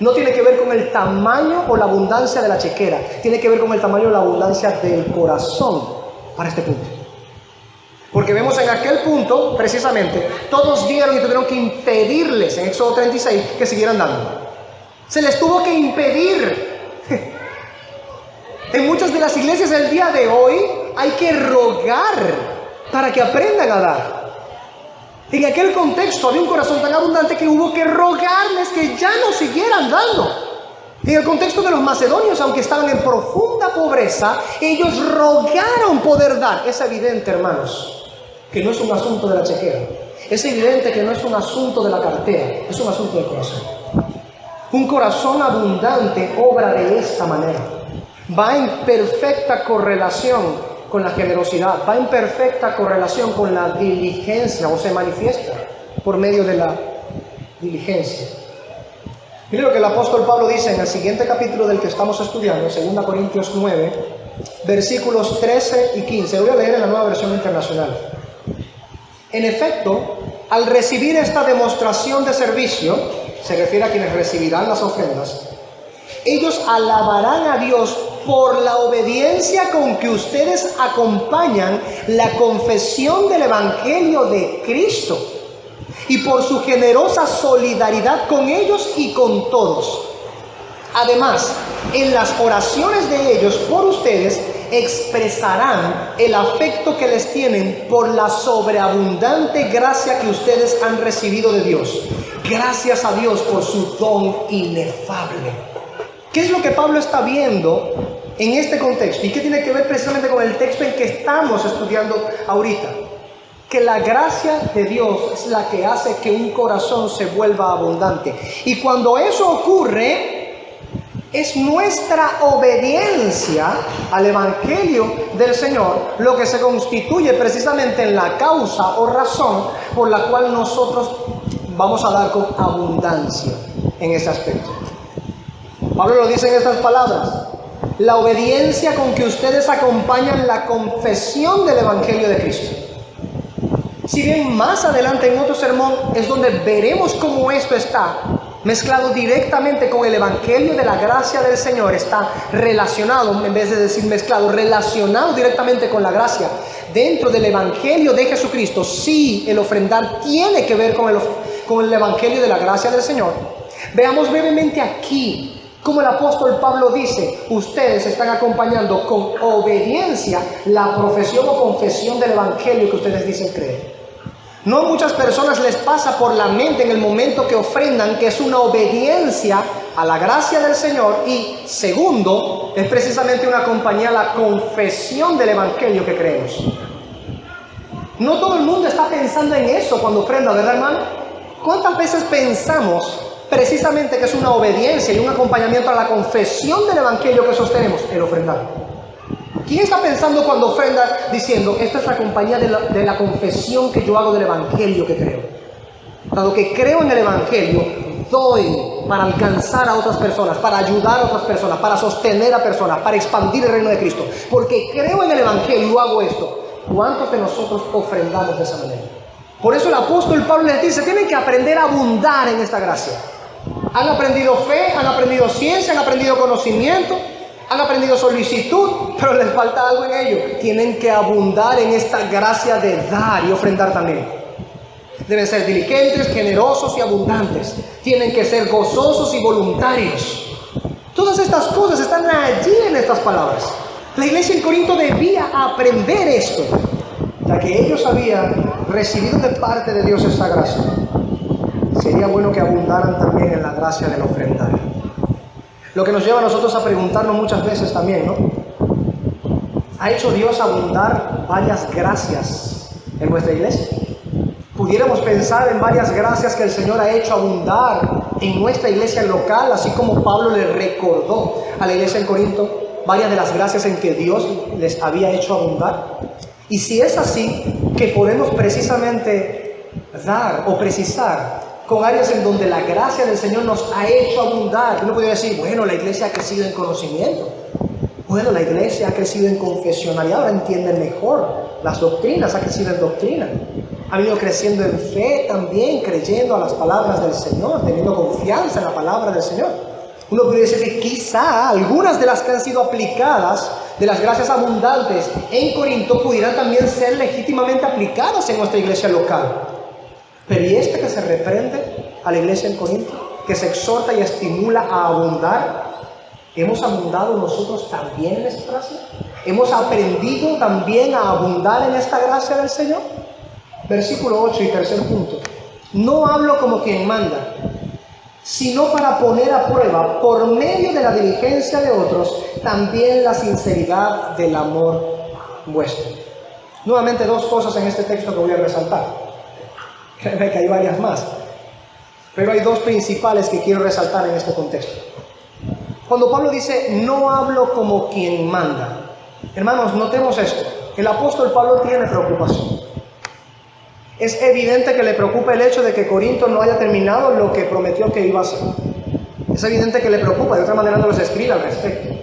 No tiene que ver con el tamaño o la abundancia de la chequera. Tiene que ver con el tamaño o la abundancia del corazón para este punto. Porque vemos en aquel punto, precisamente, todos dieron y tuvieron que impedirles, en Éxodo 36, que siguieran dando. Se les tuvo que impedir. En muchas de las iglesias del día de hoy hay que rogar para que aprendan a dar. En aquel contexto había un corazón tan abundante que hubo que rogarles que ya no siguieran dando. En el contexto de los macedonios, aunque estaban en profunda pobreza, ellos rogaron poder dar. Es evidente, hermanos, que no es un asunto de la chequera. Es evidente que no es un asunto de la cartera, es un asunto del corazón. Un corazón abundante obra de esta manera. Va en perfecta correlación con la generosidad, va en perfecta correlación con la diligencia, o se manifiesta por medio de la diligencia. Mire lo que el apóstol Pablo dice en el siguiente capítulo del que estamos estudiando, 2 Corintios 9, versículos 13 y 15. Lo voy a leer en la Nueva Versión Internacional. En efecto, al recibir esta demostración de servicio, se refiere a quienes recibirán las ofrendas, ellos alabarán a Dios por la obediencia con que ustedes acompañan la confesión del Evangelio de Cristo y por su generosa solidaridad con ellos y con todos. Además, en las oraciones de ellos por ustedes expresarán el afecto que les tienen por la sobreabundante gracia que ustedes han recibido de Dios. Gracias a Dios por su don inefable. ¿Qué es lo que Pablo está viendo en este contexto? ¿Y qué tiene que ver precisamente con el texto en que estamos estudiando ahorita? Que la gracia de Dios es la que hace que un corazón se vuelva abundante. Y cuando eso ocurre, es nuestra obediencia al Evangelio del Señor lo que se constituye precisamente en la causa o razón por la cual nosotros vamos a dar con abundancia en ese aspecto. Pablo lo dice en estas palabras: la obediencia con que ustedes acompañan la confesión del Evangelio de Cristo. Si bien más adelante en otro sermón es donde veremos cómo esto está mezclado directamente con el Evangelio de la gracia del Señor, está relacionado, en vez de decir mezclado, relacionado directamente con la gracia dentro del Evangelio de Jesucristo. Sí, el ofrendar tiene que ver con el Evangelio de la gracia del Señor. Veamos brevemente aquí Como el apóstol Pablo dice, ustedes están acompañando con obediencia la profesión o confesión del evangelio que ustedes dicen creer. No a muchas personas les pasa por la mente en el momento que ofrendan que es una obediencia a la gracia del Señor, y segundo, es precisamente una compañía a la confesión del evangelio que creemos. No todo el mundo está pensando en eso cuando ofrenda, ¿verdad, hermano? ¿Cuántas veces pensamos precisamente que es una obediencia y un acompañamiento a la confesión del evangelio que sostenemos? El ofrendar. ¿Quién está pensando cuando ofrenda diciendo, esta es la compañía de la confesión que yo hago del evangelio que creo? Dado que creo en el evangelio, doy para alcanzar a otras personas, para ayudar a otras personas, para sostener a personas, para expandir el reino de Cristo. Porque creo en el evangelio, hago esto. ¿Cuántos de nosotros ofrendamos de esa manera? Por eso el apóstol Pablo les dice, tienen que aprender a abundar en esta gracia. Han aprendido fe, han aprendido ciencia, han aprendido conocimiento, han aprendido solicitud, pero les falta algo en ello. Tienen que abundar en esta gracia de dar y ofrendar también. Deben ser diligentes, generosos y abundantes. Tienen que ser gozosos y voluntarios. Todas estas cosas están allí en estas palabras. La iglesia en Corinto debía aprender esto, ya que ellos habían recibido de parte de Dios esta gracia. Sería bueno que abundaran también en la gracia del ofrendar. Lo que nos lleva a nosotros a preguntarnos muchas veces también, ¿no? ¿Ha hecho Dios abundar varias gracias en nuestra iglesia? Pudiéramos pensar en varias gracias que el Señor ha hecho abundar en nuestra iglesia local, así como Pablo le recordó a la iglesia en Corinto varias de las gracias en que Dios les había hecho abundar. Y si es así, que podemos precisamente dar o precisar con áreas en donde la gracia del Señor nos ha hecho abundar. Uno podría decir, bueno, la iglesia ha crecido en conocimiento. Bueno, la iglesia ha crecido en confesionalidad, ahora entienden mejor las doctrinas, ha crecido en doctrina. Ha venido creciendo en fe también, creyendo a las palabras del Señor, teniendo confianza en la palabra del Señor. Uno podría decir que quizá algunas de las que han sido aplicadas, de las gracias abundantes en Corinto, pudieran también ser legítimamente aplicadas en nuestra iglesia local. Pero ¿y que se reprende a la iglesia en Corinto? Que se exhorta y estimula a abundar. ¿Hemos abundado nosotros también en esta gracia? ¿Hemos aprendido también a abundar en esta gracia del Señor? Versículo 8 y tercer punto. No hablo como quien manda, sino para poner a prueba, por medio de la diligencia de otros, también la sinceridad del amor vuestro. Nuevamente dos cosas en este texto que voy a resaltar. Créeme que hay varias más, pero hay dos principales que quiero resaltar en este contexto. Cuando Pablo dice, no hablo como quien manda. Hermanos, notemos esto. El apóstol Pablo tiene preocupación. Es evidente que le preocupa el hecho de que Corinto no haya terminado lo que prometió que iba a hacer. Es evidente que le preocupa, de otra manera no les escribe al respecto.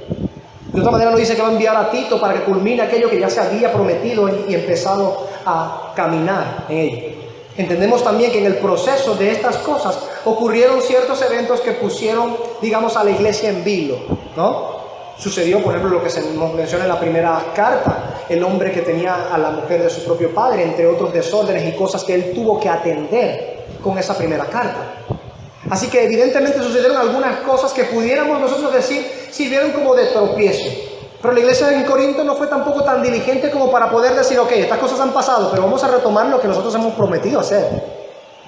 De otra manera no dice que va a enviar a Tito para que culmine aquello que ya se había prometido y empezado a caminar en ello. Entendemos también que en el proceso de estas cosas ocurrieron ciertos eventos que pusieron, digamos, a la iglesia en vilo, ¿no? Sucedió, por ejemplo, lo que se nos menciona en la primera carta, el hombre que tenía a la mujer de su propio padre, entre otros desórdenes y cosas que él tuvo que atender con esa primera carta. Así que evidentemente sucedieron algunas cosas que pudiéramos nosotros decir sirvieron como de tropiezo. Pero la iglesia en Corinto no fue tampoco tan diligente como para poder decir, ok, estas cosas han pasado, pero vamos a retomar lo que nosotros hemos prometido hacer.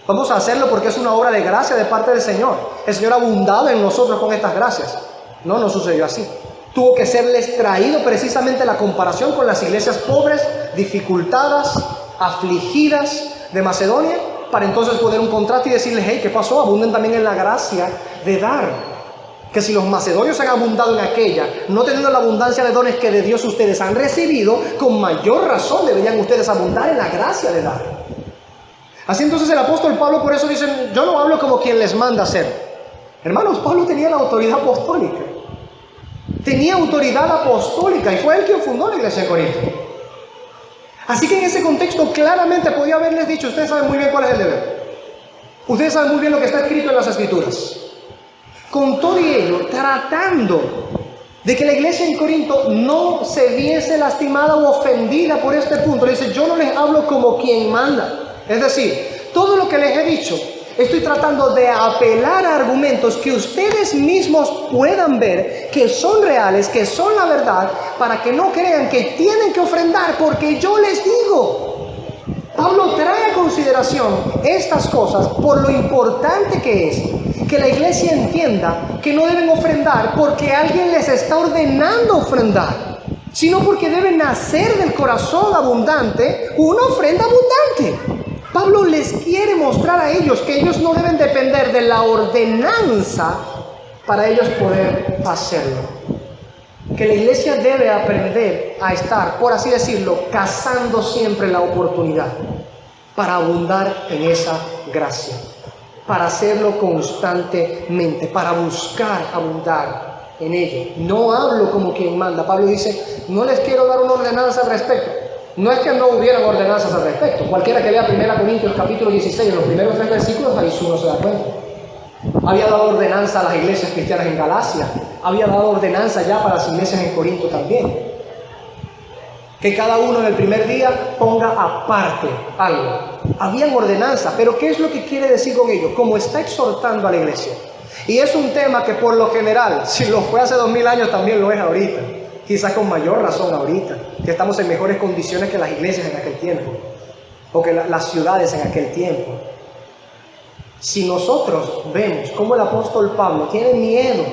Vamos a hacerlo porque es una obra de gracia de parte del Señor. El Señor ha abundado en nosotros con estas gracias. No sucedió así. Tuvo que serles traído precisamente la comparación con las iglesias pobres, dificultadas, afligidas de Macedonia, para entonces poner un contraste y decirles, hey, ¿qué pasó? Abunden también en la gracia de dar. Que si los macedonios han abundado en aquella, no teniendo la abundancia de dones que de Dios ustedes han recibido, con mayor razón deberían ustedes abundar en la gracia de dar. Así entonces el apóstol Pablo por eso dice, yo no hablo como quien les manda hacer. Hermanos, Pablo tenía la autoridad apostólica. Tenía autoridad apostólica y fue él quien fundó la iglesia de Corinto. Así que en ese contexto claramente podía haberles dicho, ustedes saben muy bien cuál es el deber. Ustedes saben muy bien lo que está escrito en las Escrituras. Con todo y ello, tratando de que la iglesia en Corinto no se viese lastimada o ofendida por este punto, le dice, yo no les hablo como quien manda. Es decir, todo lo que les he dicho Estoy tratando de apelar a argumentos que ustedes mismos puedan ver que son reales, que son la verdad, para que no crean que tienen que ofrendar porque yo les digo. Pablo trae a consideración estas cosas por lo importante que es que la iglesia entienda que no deben ofrendar porque alguien les está ordenando ofrendar, sino porque debe nacer del corazón abundante una ofrenda abundante. Pablo les quiere mostrar a ellos que ellos no deben depender de la ordenanza para ellos poder hacerlo. Que la iglesia debe aprender a estar, por así decirlo, cazando siempre la oportunidad para abundar en esa gracia, para hacerlo constantemente, para buscar abundar en ello. No hablo como quien manda. Pablo dice, no les quiero dar una ordenanza al respecto. No es que no hubieran ordenanzas al respecto. Cualquiera que lea 1 Corintios capítulo 16, en los primeros 3 versículos, ahí uno se da cuenta. Había dado ordenanza a las iglesias cristianas en Galacia. Había dado ordenanza ya para las iglesias en Corinto también. Que cada uno en el primer día ponga aparte algo. Habían ordenanza, pero ¿qué es lo que quiere decir con ello? Como está exhortando a la iglesia. Y es un tema que por lo general, si lo fue hace 2000 años, también lo es ahorita. Quizás con mayor razón ahorita, que estamos en mejores condiciones que las iglesias en aquel tiempo, o que las ciudades en aquel tiempo. Si nosotros vemos cómo el apóstol Pablo tiene miedo,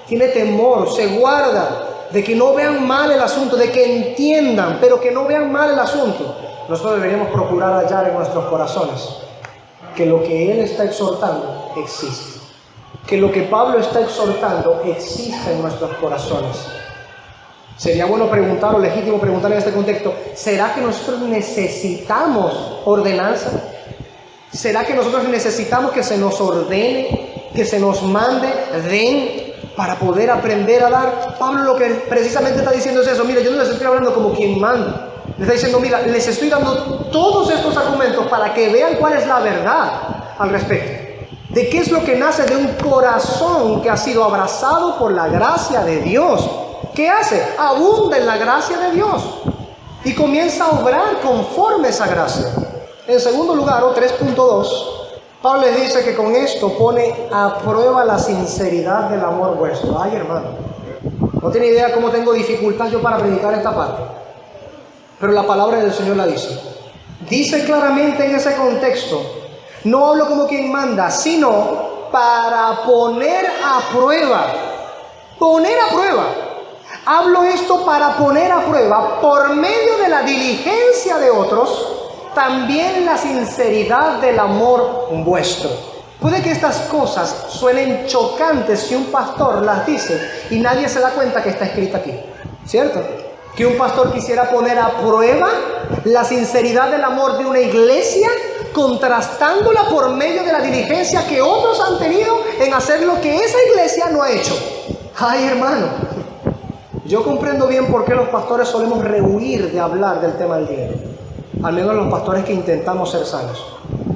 tiene temor, se guarda de que no vean mal el asunto, de que entiendan, pero que no vean mal el asunto, nosotros deberíamos procurar hallar en nuestros corazones que lo que él está exhortando existe, que lo que Pablo está exhortando existe en nuestros corazones. Sería bueno preguntar, o legítimo preguntar en este contexto, ¿será que nosotros necesitamos ordenanza? ¿Será que nosotros necesitamos que se nos ordene, que se nos mande, den, para poder aprender a dar? Pablo lo que precisamente está diciendo es eso. Mira, yo no les estoy hablando como quien manda. Les está diciendo, mira, les estoy dando todos estos argumentos para que vean cuál es la verdad al respecto. De qué es lo que nace de un corazón que ha sido abrazado por la gracia de Dios. ¿Qué hace? Abunda en la gracia de Dios y comienza a obrar conforme a esa gracia. En segundo lugar, o 3.2, Pablo les dice que con esto pone a prueba la sinceridad del amor vuestro. Ay, hermano, no tiene idea cómo tengo dificultad yo para predicar esta parte, pero la palabra del Señor la dice. Dice claramente en ese contexto, no hablo como quien manda, sino para poner a prueba. Poner a prueba. Hablo esto para poner a prueba, por medio de la diligencia de otros, también la sinceridad del amor vuestro. Puede que estas cosas suenen chocantes si un pastor las dice y nadie se da cuenta que está escrita aquí, ¿cierto? Que un pastor quisiera poner a prueba la sinceridad del amor de una iglesia, contrastándola por medio de la diligencia que otros han tenido en hacer lo que esa iglesia no ha hecho. Ay, hermano, yo comprendo bien por qué los pastores solemos rehuir de hablar del tema del dinero. Al menos los pastores que intentamos ser sanos.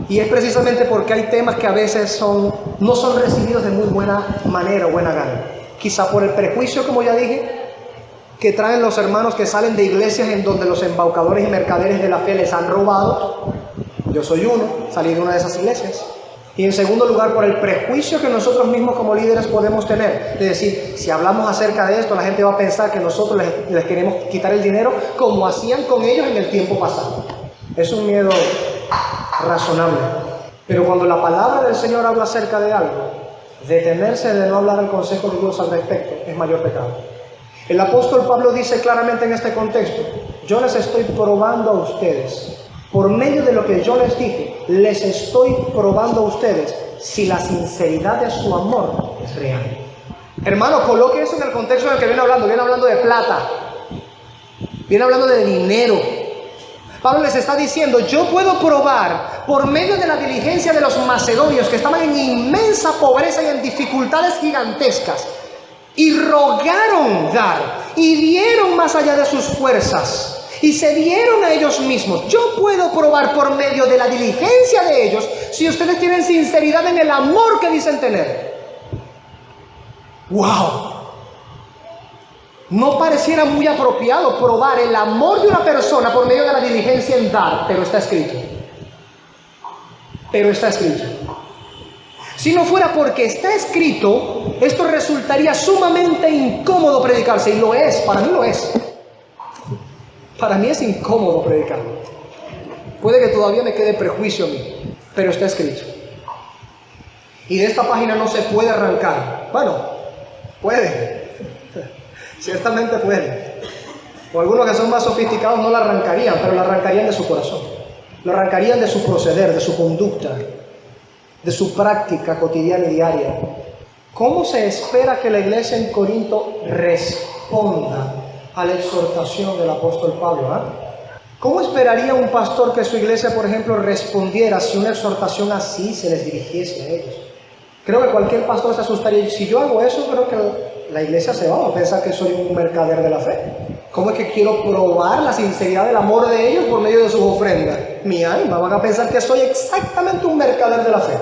Y es precisamente porque hay temas que a veces no son recibidos de muy buena manera o buena gana. Quizá por el prejuicio, como ya dije, que traen los hermanos que salen de iglesias en donde los embaucadores y mercaderes de la fe les han robado. Yo soy uno, salí de una de esas iglesias. Y en segundo lugar, por el prejuicio que nosotros mismos como líderes podemos tener. Es decir, si hablamos acerca de esto, la gente va a pensar que nosotros les queremos quitar el dinero como hacían con ellos en el tiempo pasado. Es un miedo razonable. Pero cuando la palabra del Señor habla acerca de algo, detenerse de no hablar el consejo de Dios al respecto es mayor pecado. El apóstol Pablo dice claramente en este contexto, yo les estoy probando a ustedes. Por medio de lo que yo les dije, les estoy probando a ustedes si la sinceridad de su amor es real. Hermano, coloque eso en el contexto en el que viene hablando de plata, viene hablando de dinero. Pablo les está diciendo, yo puedo probar por medio de la diligencia de los macedonios que estaban en inmensa pobreza y en dificultades gigantescas y rogaron dar y dieron más allá de sus fuerzas. Y se dieron a ellos mismos. Yo puedo probar por medio de la diligencia de ellos si ustedes tienen sinceridad en el amor que dicen tener. ¡Wow! No pareciera muy apropiado probar el amor de una persona por medio de la diligencia en dar, pero está escrito. Pero está escrito. Si no fuera porque está escrito, esto resultaría sumamente incómodo predicarse. Y lo es, para mí lo es. Para mí es incómodo predicarlo. Puede que todavía me quede prejuicio a mí, pero está escrito. Y de esta página no se puede arrancar. Bueno, puede. Ciertamente puede. O algunos que son más sofisticados no la arrancarían, pero la arrancarían de su corazón. Lo arrancarían de su proceder, de su conducta, de su práctica cotidiana y diaria. ¿Cómo se espera que la iglesia en Corinto responda a la exhortación del apóstol Pablo? ¿Cómo esperaría un pastor que su iglesia, por ejemplo, respondiera si una exhortación así se les dirigiese a ellos? Creo que cualquier pastor se asustaría. Si yo hago eso, creo que la iglesia se va a pensar que soy un mercader de la fe. ¿Cómo es que quiero probar la sinceridad del amor de ellos por medio de sus ofrendas? Mi alma, van a pensar que soy exactamente un mercader de la fe.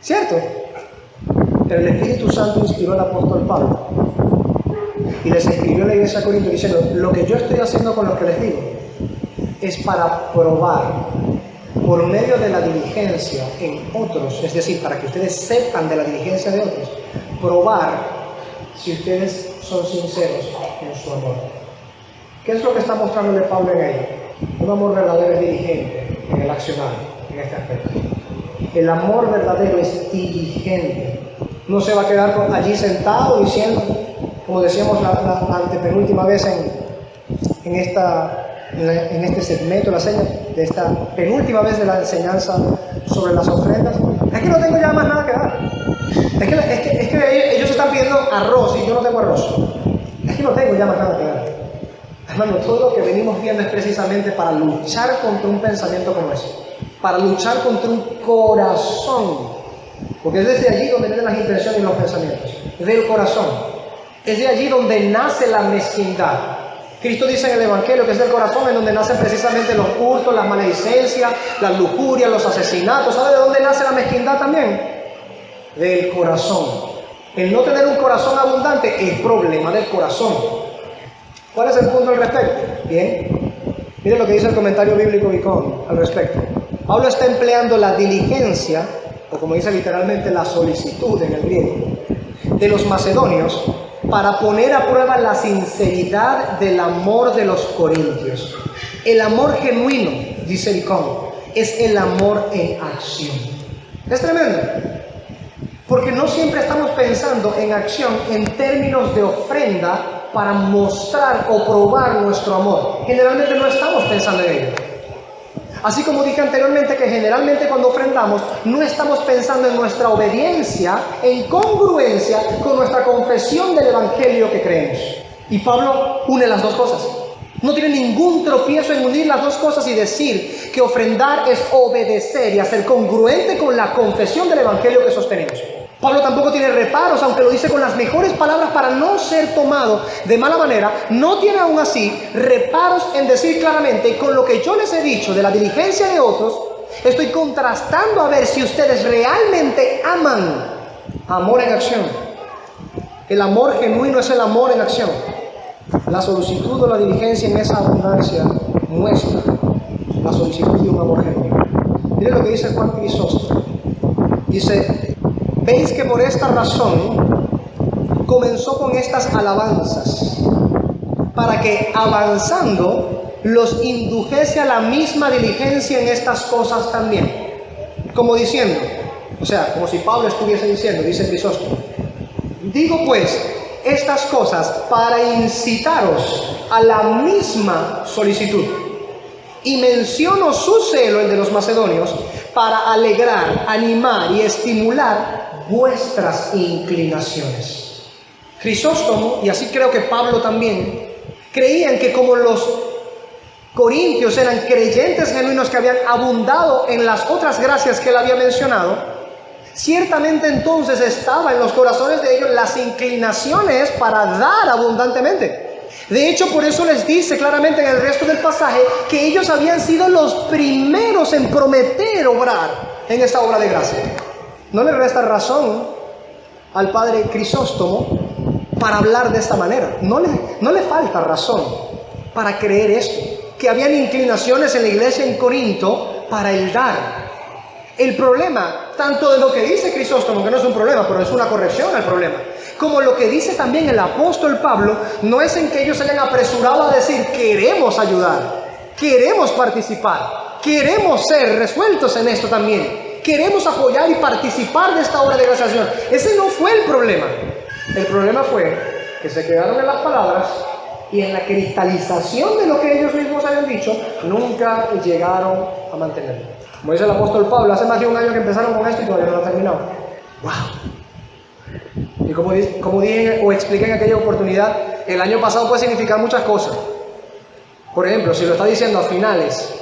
¿Cierto? Pero el Espíritu Santo inspiró al apóstol Pablo y les escribió a la iglesia de Corinto diciendo: lo que yo estoy haciendo con lo que les digo es para probar por medio de la diligencia en otros, es decir, para que ustedes sepan de la diligencia de otros, probar si ustedes son sinceros en su amor. ¿Qué es lo que está mostrándole Pablo en ello? Un amor verdadero es diligente en el accionar, en este aspecto. El amor verdadero es diligente. No se va a quedar allí sentado diciendo, como decíamos la antepenúltima vez en este segmento, la seña de esta penúltima vez de la enseñanza sobre las ofrendas: es que no tengo ya más nada que dar. Es que ellos están pidiendo arroz y yo no tengo arroz. Es que no tengo ya más nada que dar. Hermano, todo lo que venimos viendo es precisamente para luchar contra un pensamiento como ese, para luchar contra un corazón, porque es desde allí donde vienen las intenciones y los pensamientos, es del corazón, es de allí donde nace la mezquindad. Cristo dice en el Evangelio que es del corazón en donde nacen precisamente los hurtos, las maledicencias, las lujurias, los asesinatos. ¿Sabe de dónde nace la mezquindad también? Del corazón. El no tener un corazón abundante es problema del corazón. ¿Cuál es el punto al respecto? Bien, miren lo que dice el comentario bíblico Vicón al respecto. Pablo está empleando la diligencia, o como dice literalmente la solicitud en el griego, de los macedonios para poner a prueba la sinceridad del amor de los corintios. El amor genuino, dice Vicón, es el amor en acción. Es tremendo, porque no siempre estamos pensando en acción en términos de ofrenda para mostrar o probar nuestro amor. Generalmente no estamos pensando en ello. Así como dije anteriormente que generalmente cuando ofrendamos no estamos pensando en nuestra obediencia en congruencia con nuestra confesión del Evangelio que creemos. Y Pablo une las dos cosas. No tiene ningún tropiezo en unir las dos cosas y decir que ofrendar es obedecer y hacer congruente con la confesión del Evangelio que sostenemos. Pablo tampoco tiene reparos, aunque lo dice con las mejores palabras para no ser tomado de mala manera, no tiene aún así reparos en decir claramente: con lo que yo les he dicho de la diligencia de otros, estoy contrastando a ver si ustedes realmente aman. Amor en acción. El amor genuino es el amor en acción. La solicitud o la diligencia en esa abundancia muestra la solicitud de un amor genuino. Miren lo que dice Juan Crisóstomo. Dice: veis que por esta razón comenzó con estas alabanzas, para que avanzando los indujese a la misma diligencia en estas cosas también. Como diciendo, o sea, como si Pablo estuviese diciendo, dice Crisóstomo: digo pues estas cosas para incitaros a la misma solicitud. Y menciono su celo, el de los macedonios, para alegrar, animar y estimular vuestras inclinaciones. Crisóstomo, y así creo que Pablo también, creían que como los corintios eran creyentes genuinos que habían abundado en las otras gracias que él había mencionado, ciertamente entonces estaba en los corazones de ellos las inclinaciones para dar abundantemente. De hecho, por eso les dice claramente en el resto del pasaje que ellos habían sido los primeros en prometer obrar en esta obra de gracia. No le resta razón al padre Crisóstomo para hablar de esta manera. No le falta razón para creer esto, que habían inclinaciones en la iglesia en Corinto para el dar. El problema, tanto de lo que dice Crisóstomo, que no es un problema, pero es una corrección al problema, como lo que dice también el apóstol Pablo, no es en que ellos se hayan apresurado a decir queremos ayudar, queremos participar, queremos ser resueltos en esto también, queremos apoyar y participar de esta obra de gracia al Señor. Ese no fue el problema. El problema fue que se quedaron en las palabras y en la cristalización de lo que ellos mismos habían dicho, nunca llegaron a mantenerlo. Como dice el apóstol Pablo, hace más de un año que empezaron con esto y todavía no lo han terminado. ¡Wow! Y como dije o expliqué en aquella oportunidad, el año pasado puede significar muchas cosas. Por ejemplo, si lo está diciendo a finales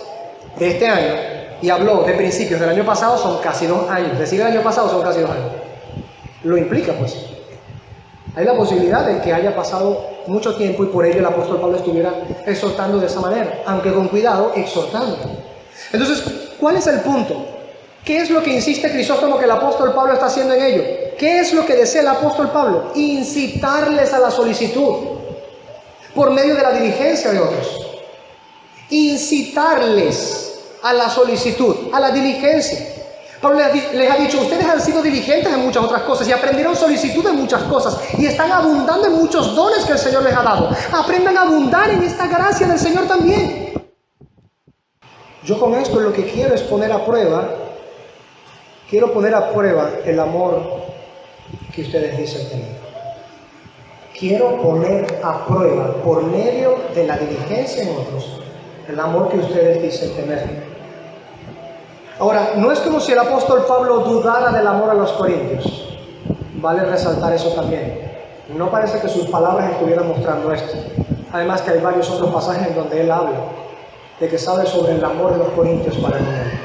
de este año y habló de principios del año pasado, son casi 2 años. Decir el año pasado son casi 2 años. Lo implica, pues. Hay la posibilidad de que haya pasado mucho tiempo y por ello el apóstol Pablo estuviera exhortando de esa manera, aunque con cuidado, exhortando. Entonces, ¿cuál es el punto? ¿Qué es lo que insiste Crisóstomo que el apóstol Pablo está haciendo en ello? ¿Qué es lo que desea el apóstol Pablo? Incitarles a la solicitud por medio de la diligencia de otros. Incitarles a la solicitud, a la diligencia. Pablo les ha dicho, ustedes han sido diligentes en muchas otras cosas y aprendieron solicitud en muchas cosas y están abundando en muchos dones que el Señor les ha dado. Aprendan a abundar en esta gracia del Señor también. Yo con esto lo que quiero es poner a prueba, el amor que ustedes dicen tener. Quiero poner a prueba, por medio de la diligencia en otros, el amor que ustedes dicen tener. Ahora, no es como si el apóstol Pablo dudara del amor a los corintios. Vale resaltar eso también. No parece que sus palabras estuvieran mostrando esto. Además que hay varios otros pasajes en donde él habla de que sabe sobre el amor de los corintios para con él.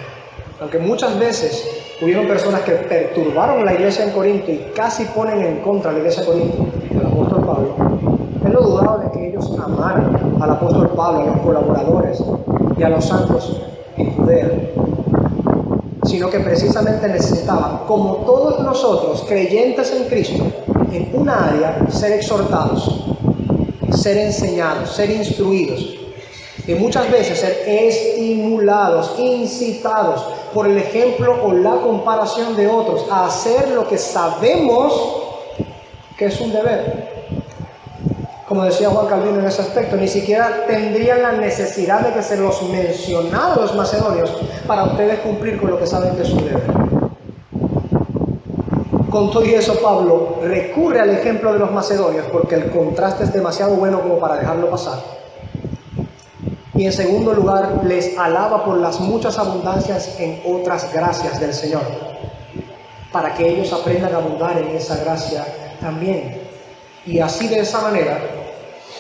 Aunque muchas veces hubieron personas que perturbaron la iglesia en Corinto y casi ponen en contra la iglesia de Corinto del apóstol Pablo, él no dudaba de que ellos amaran al apóstol Pablo, a los colaboradores y a los santos en Judea, sino que precisamente necesitaban, como todos nosotros creyentes en Cristo, en una área, ser exhortados, ser enseñados, ser instruidos, y muchas veces ser estimulados, incitados por el ejemplo o la comparación de otros a hacer lo que sabemos que es un deber. Como decía Juan Calvino en ese aspecto, ni siquiera tendrían la necesidad de que se los mencionara a los macedonios para ustedes cumplir con lo que saben que es un deber. Con todo y eso, Pablo recurre al ejemplo de los macedonios porque el contraste es demasiado bueno como para dejarlo pasar. Y en segundo lugar, les alaba por las muchas abundancias en otras gracias del Señor, para que ellos aprendan a abundar en esa gracia también. Y así de esa manera,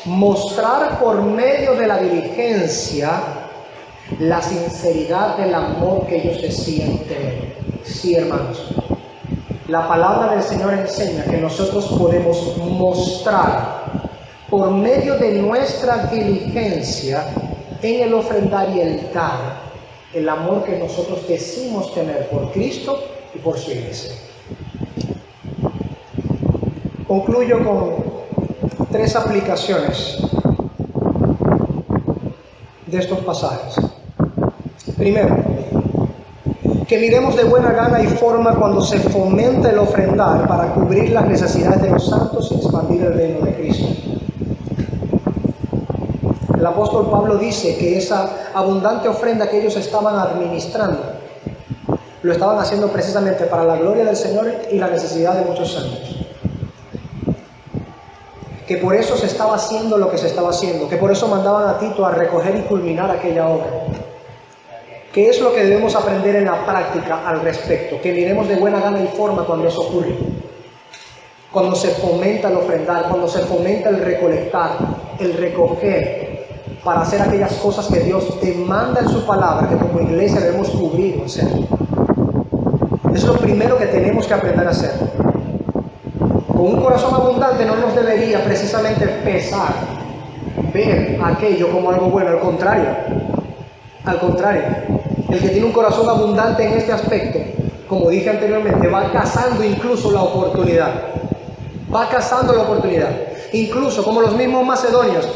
mostrar por medio de la diligencia la sinceridad del amor que ellos decían tener. Sí, hermanos, la palabra del Señor enseña que nosotros podemos mostrar por medio de nuestra diligencia en el ofrendar y el dar el amor que nosotros decimos tener por Cristo y por su iglesia. Concluyo con 3 aplicaciones de estos pasajes. Primero, que miremos de buena gana y forma cuando se fomenta el ofrendar para cubrir las necesidades de los santos y expandir el reino de Cristo. El apóstol Pablo dice que esa abundante ofrenda que ellos estaban administrando, lo estaban haciendo precisamente para la gloria del Señor y la necesidad de muchos santos. Que por eso se estaba haciendo lo que se estaba haciendo, que por eso mandaban a Tito a recoger y culminar aquella obra. ¿Qué es lo que debemos aprender en la práctica al respecto? Que miremos de buena gana y forma cuando eso ocurre. Cuando se fomenta el ofrendar, cuando se fomenta el recolectar, el recoger, para hacer aquellas cosas que Dios demanda en su palabra, que como iglesia debemos cubrir o hacer. Es lo primero que tenemos que aprender a hacer. Con un corazón abundante no nos debería precisamente pesar ver aquello como algo bueno, al contrario. Al contrario, el que tiene un corazón abundante en este aspecto, como dije anteriormente, va cazando incluso la oportunidad. Va cazando la oportunidad. Incluso como los mismos macedonios,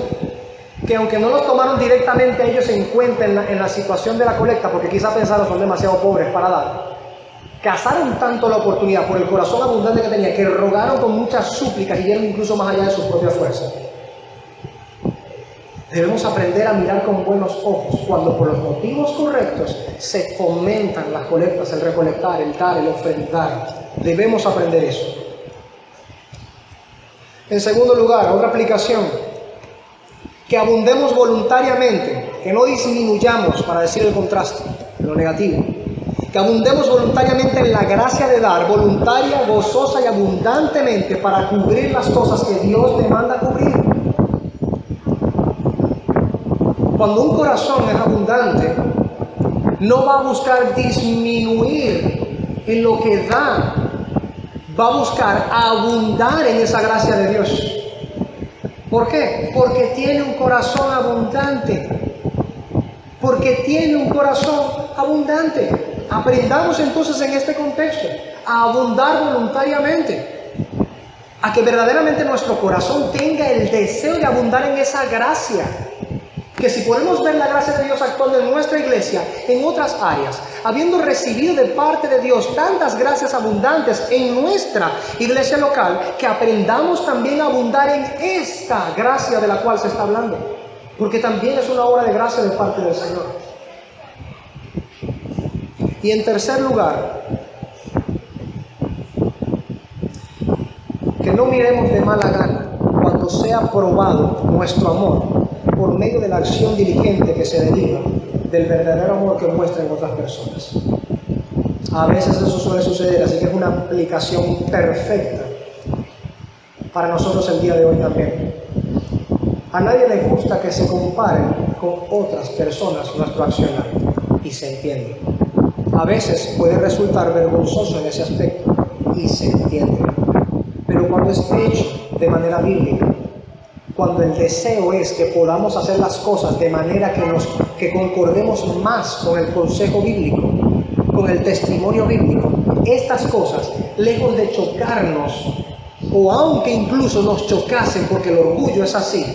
que aunque no los tomaron directamente ellos en cuenta en la situación de la colecta, porque quizá pensaron son demasiado pobres para dar, cazaron tanto la oportunidad por el corazón abundante que tenía, que rogaron con muchas súplicas y dieron incluso más allá de sus propias fuerzas. Debemos aprender a mirar con buenos ojos cuando por los motivos correctos se fomentan las colectas, el recolectar, el dar, el ofrendar. Debemos aprender eso. En segundo lugar, otra aplicación, que abundemos voluntariamente, que no disminuyamos, para decir el contraste, lo negativo, que abundemos voluntariamente en la gracia de dar, voluntaria, gozosa y abundantemente para cubrir las cosas que Dios demanda cubrir. Cuando un corazón es abundante, no va a buscar disminuir en lo que da, va a buscar abundar en esa gracia de Dios. ¿Por qué? Porque tiene un corazón abundante. Porque tiene un corazón abundante. Aprendamos entonces en este contexto a abundar voluntariamente, a que verdaderamente nuestro corazón tenga el deseo de abundar en esa gracia. Que si podemos ver la gracia de Dios actuando en nuestra iglesia, en otras áreas, habiendo recibido de parte de Dios tantas gracias abundantes en nuestra iglesia local, que aprendamos también a abundar en esta gracia de la cual se está hablando, porque también es una obra de gracia de parte del Señor. Y en tercer lugar, que no miremos de mala gana cuando sea probado nuestro amor por medio de la acción diligente que se deriva del verdadero amor que muestran otras personas. A veces eso suele suceder, así que es una aplicación perfecta para nosotros el día de hoy también. A nadie le gusta que se comparen con otras personas nuestro accionar, y se entiende. A veces puede resultar vergonzoso en ese aspecto, y se entiende. Pero cuando es hecho de manera bíblica, cuando el deseo es que podamos hacer las cosas de manera que concordemos más con el consejo bíblico, con el testimonio bíblico, estas cosas, lejos de chocarnos, o aunque incluso nos chocasen porque el orgullo es así,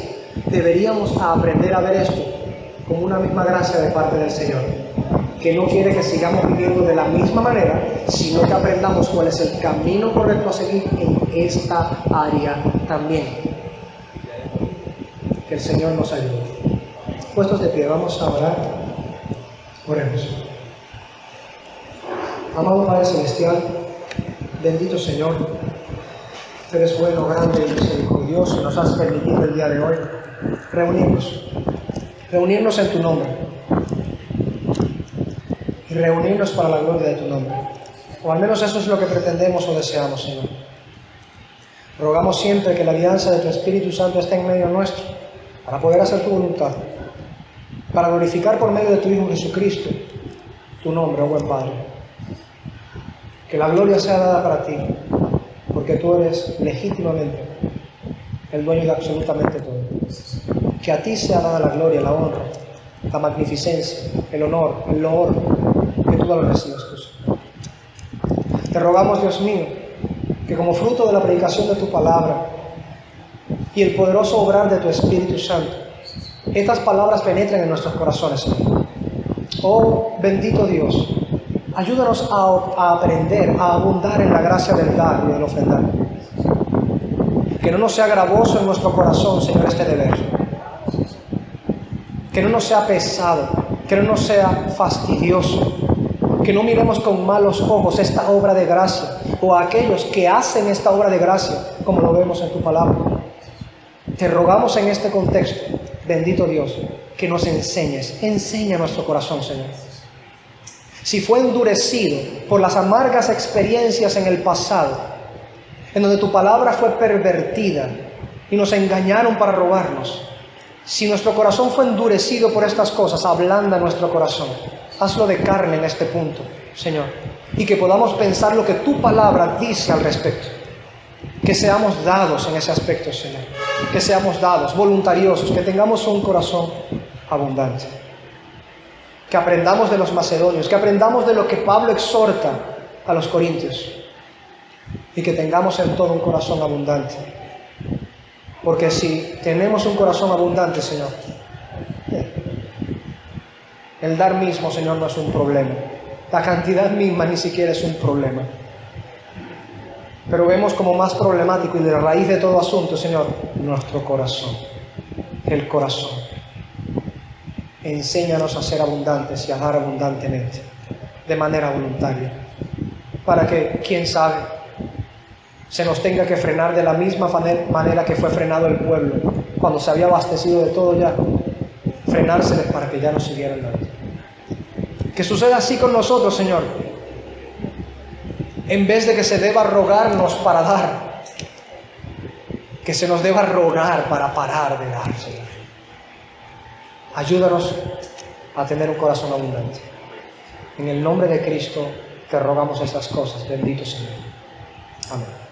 deberíamos aprender a ver esto como una misma gracia de parte del Señor, que no quiere que sigamos viviendo de la misma manera, sino que aprendamos cuál es el camino correcto a seguir en esta área también. Que el Señor nos ayude. Puestos de pie, vamos a orar. Oremos. Amado Padre Celestial, bendito Señor, tú eres bueno, grande y misericordioso, y nos has permitido el día de hoy reunirnos en tu nombre, y reunirnos para la gloria de tu nombre. O al menos eso es lo que pretendemos o deseamos, Señor. Rogamos siempre que la alianza de tu Espíritu Santo esté en medio nuestro, para poder hacer tu voluntad, para glorificar por medio de tu Hijo Jesucristo tu nombre, oh buen Padre. Que la gloria sea dada para ti, porque tú eres legítimamente el dueño de absolutamente todo. Que a ti sea dada la gloria, la honra, la magnificencia, el honor, el loor, que tú lo recibas tú, Señor. Te rogamos, Dios mío, que como fruto de la predicación de tu palabra y el poderoso obrar de tu Espíritu Santo, estas palabras penetren en nuestros corazones, Señor. Oh bendito Dios, ayúdanos a aprender, a abundar en la gracia del dar y del ofrendar. Que no nos sea gravoso en nuestro corazón, Señor, este deber. Que no nos sea pesado, que no nos sea fastidioso, que no miremos con malos ojos esta obra de gracia o a aquellos que hacen esta obra de gracia, como lo vemos en tu palabra. Te rogamos en este contexto, bendito Dios, que nos enseña nuestro corazón, Señor. Si fue endurecido por las amargas experiencias en el pasado, en donde tu palabra fue pervertida y nos engañaron para robarnos, si nuestro corazón fue endurecido por estas cosas, ablanda nuestro corazón. Hazlo de carne en este punto, Señor, y que podamos pensar lo que tu palabra dice al respecto. Que seamos dados en ese aspecto, Señor. Que seamos dados, voluntariosos, que tengamos un corazón abundante. Que aprendamos de los macedonios, que aprendamos de lo que Pablo exhorta a los corintios. Y que tengamos en todo un corazón abundante. Porque si tenemos un corazón abundante, Señor, el dar mismo, Señor, no es un problema. La cantidad misma ni siquiera es un problema. Pero vemos como más problemático y de raíz de todo asunto, Señor, nuestro corazón. El corazón. Enséñanos a ser abundantes y a dar abundantemente, de manera voluntaria, para que, quién sabe, se nos tenga que frenar de la misma manera que fue frenado el pueblo, cuando se había abastecido de todo ya, frenárseles para que ya no siguieran dando. Que suceda así con nosotros, Señor, en vez de que se deba rogarnos para dar, que se nos deba rogar para parar de dar, Señor. Ayúdanos a tener un corazón abundante. En el nombre de Cristo te rogamos estas cosas, bendito Señor. Amén.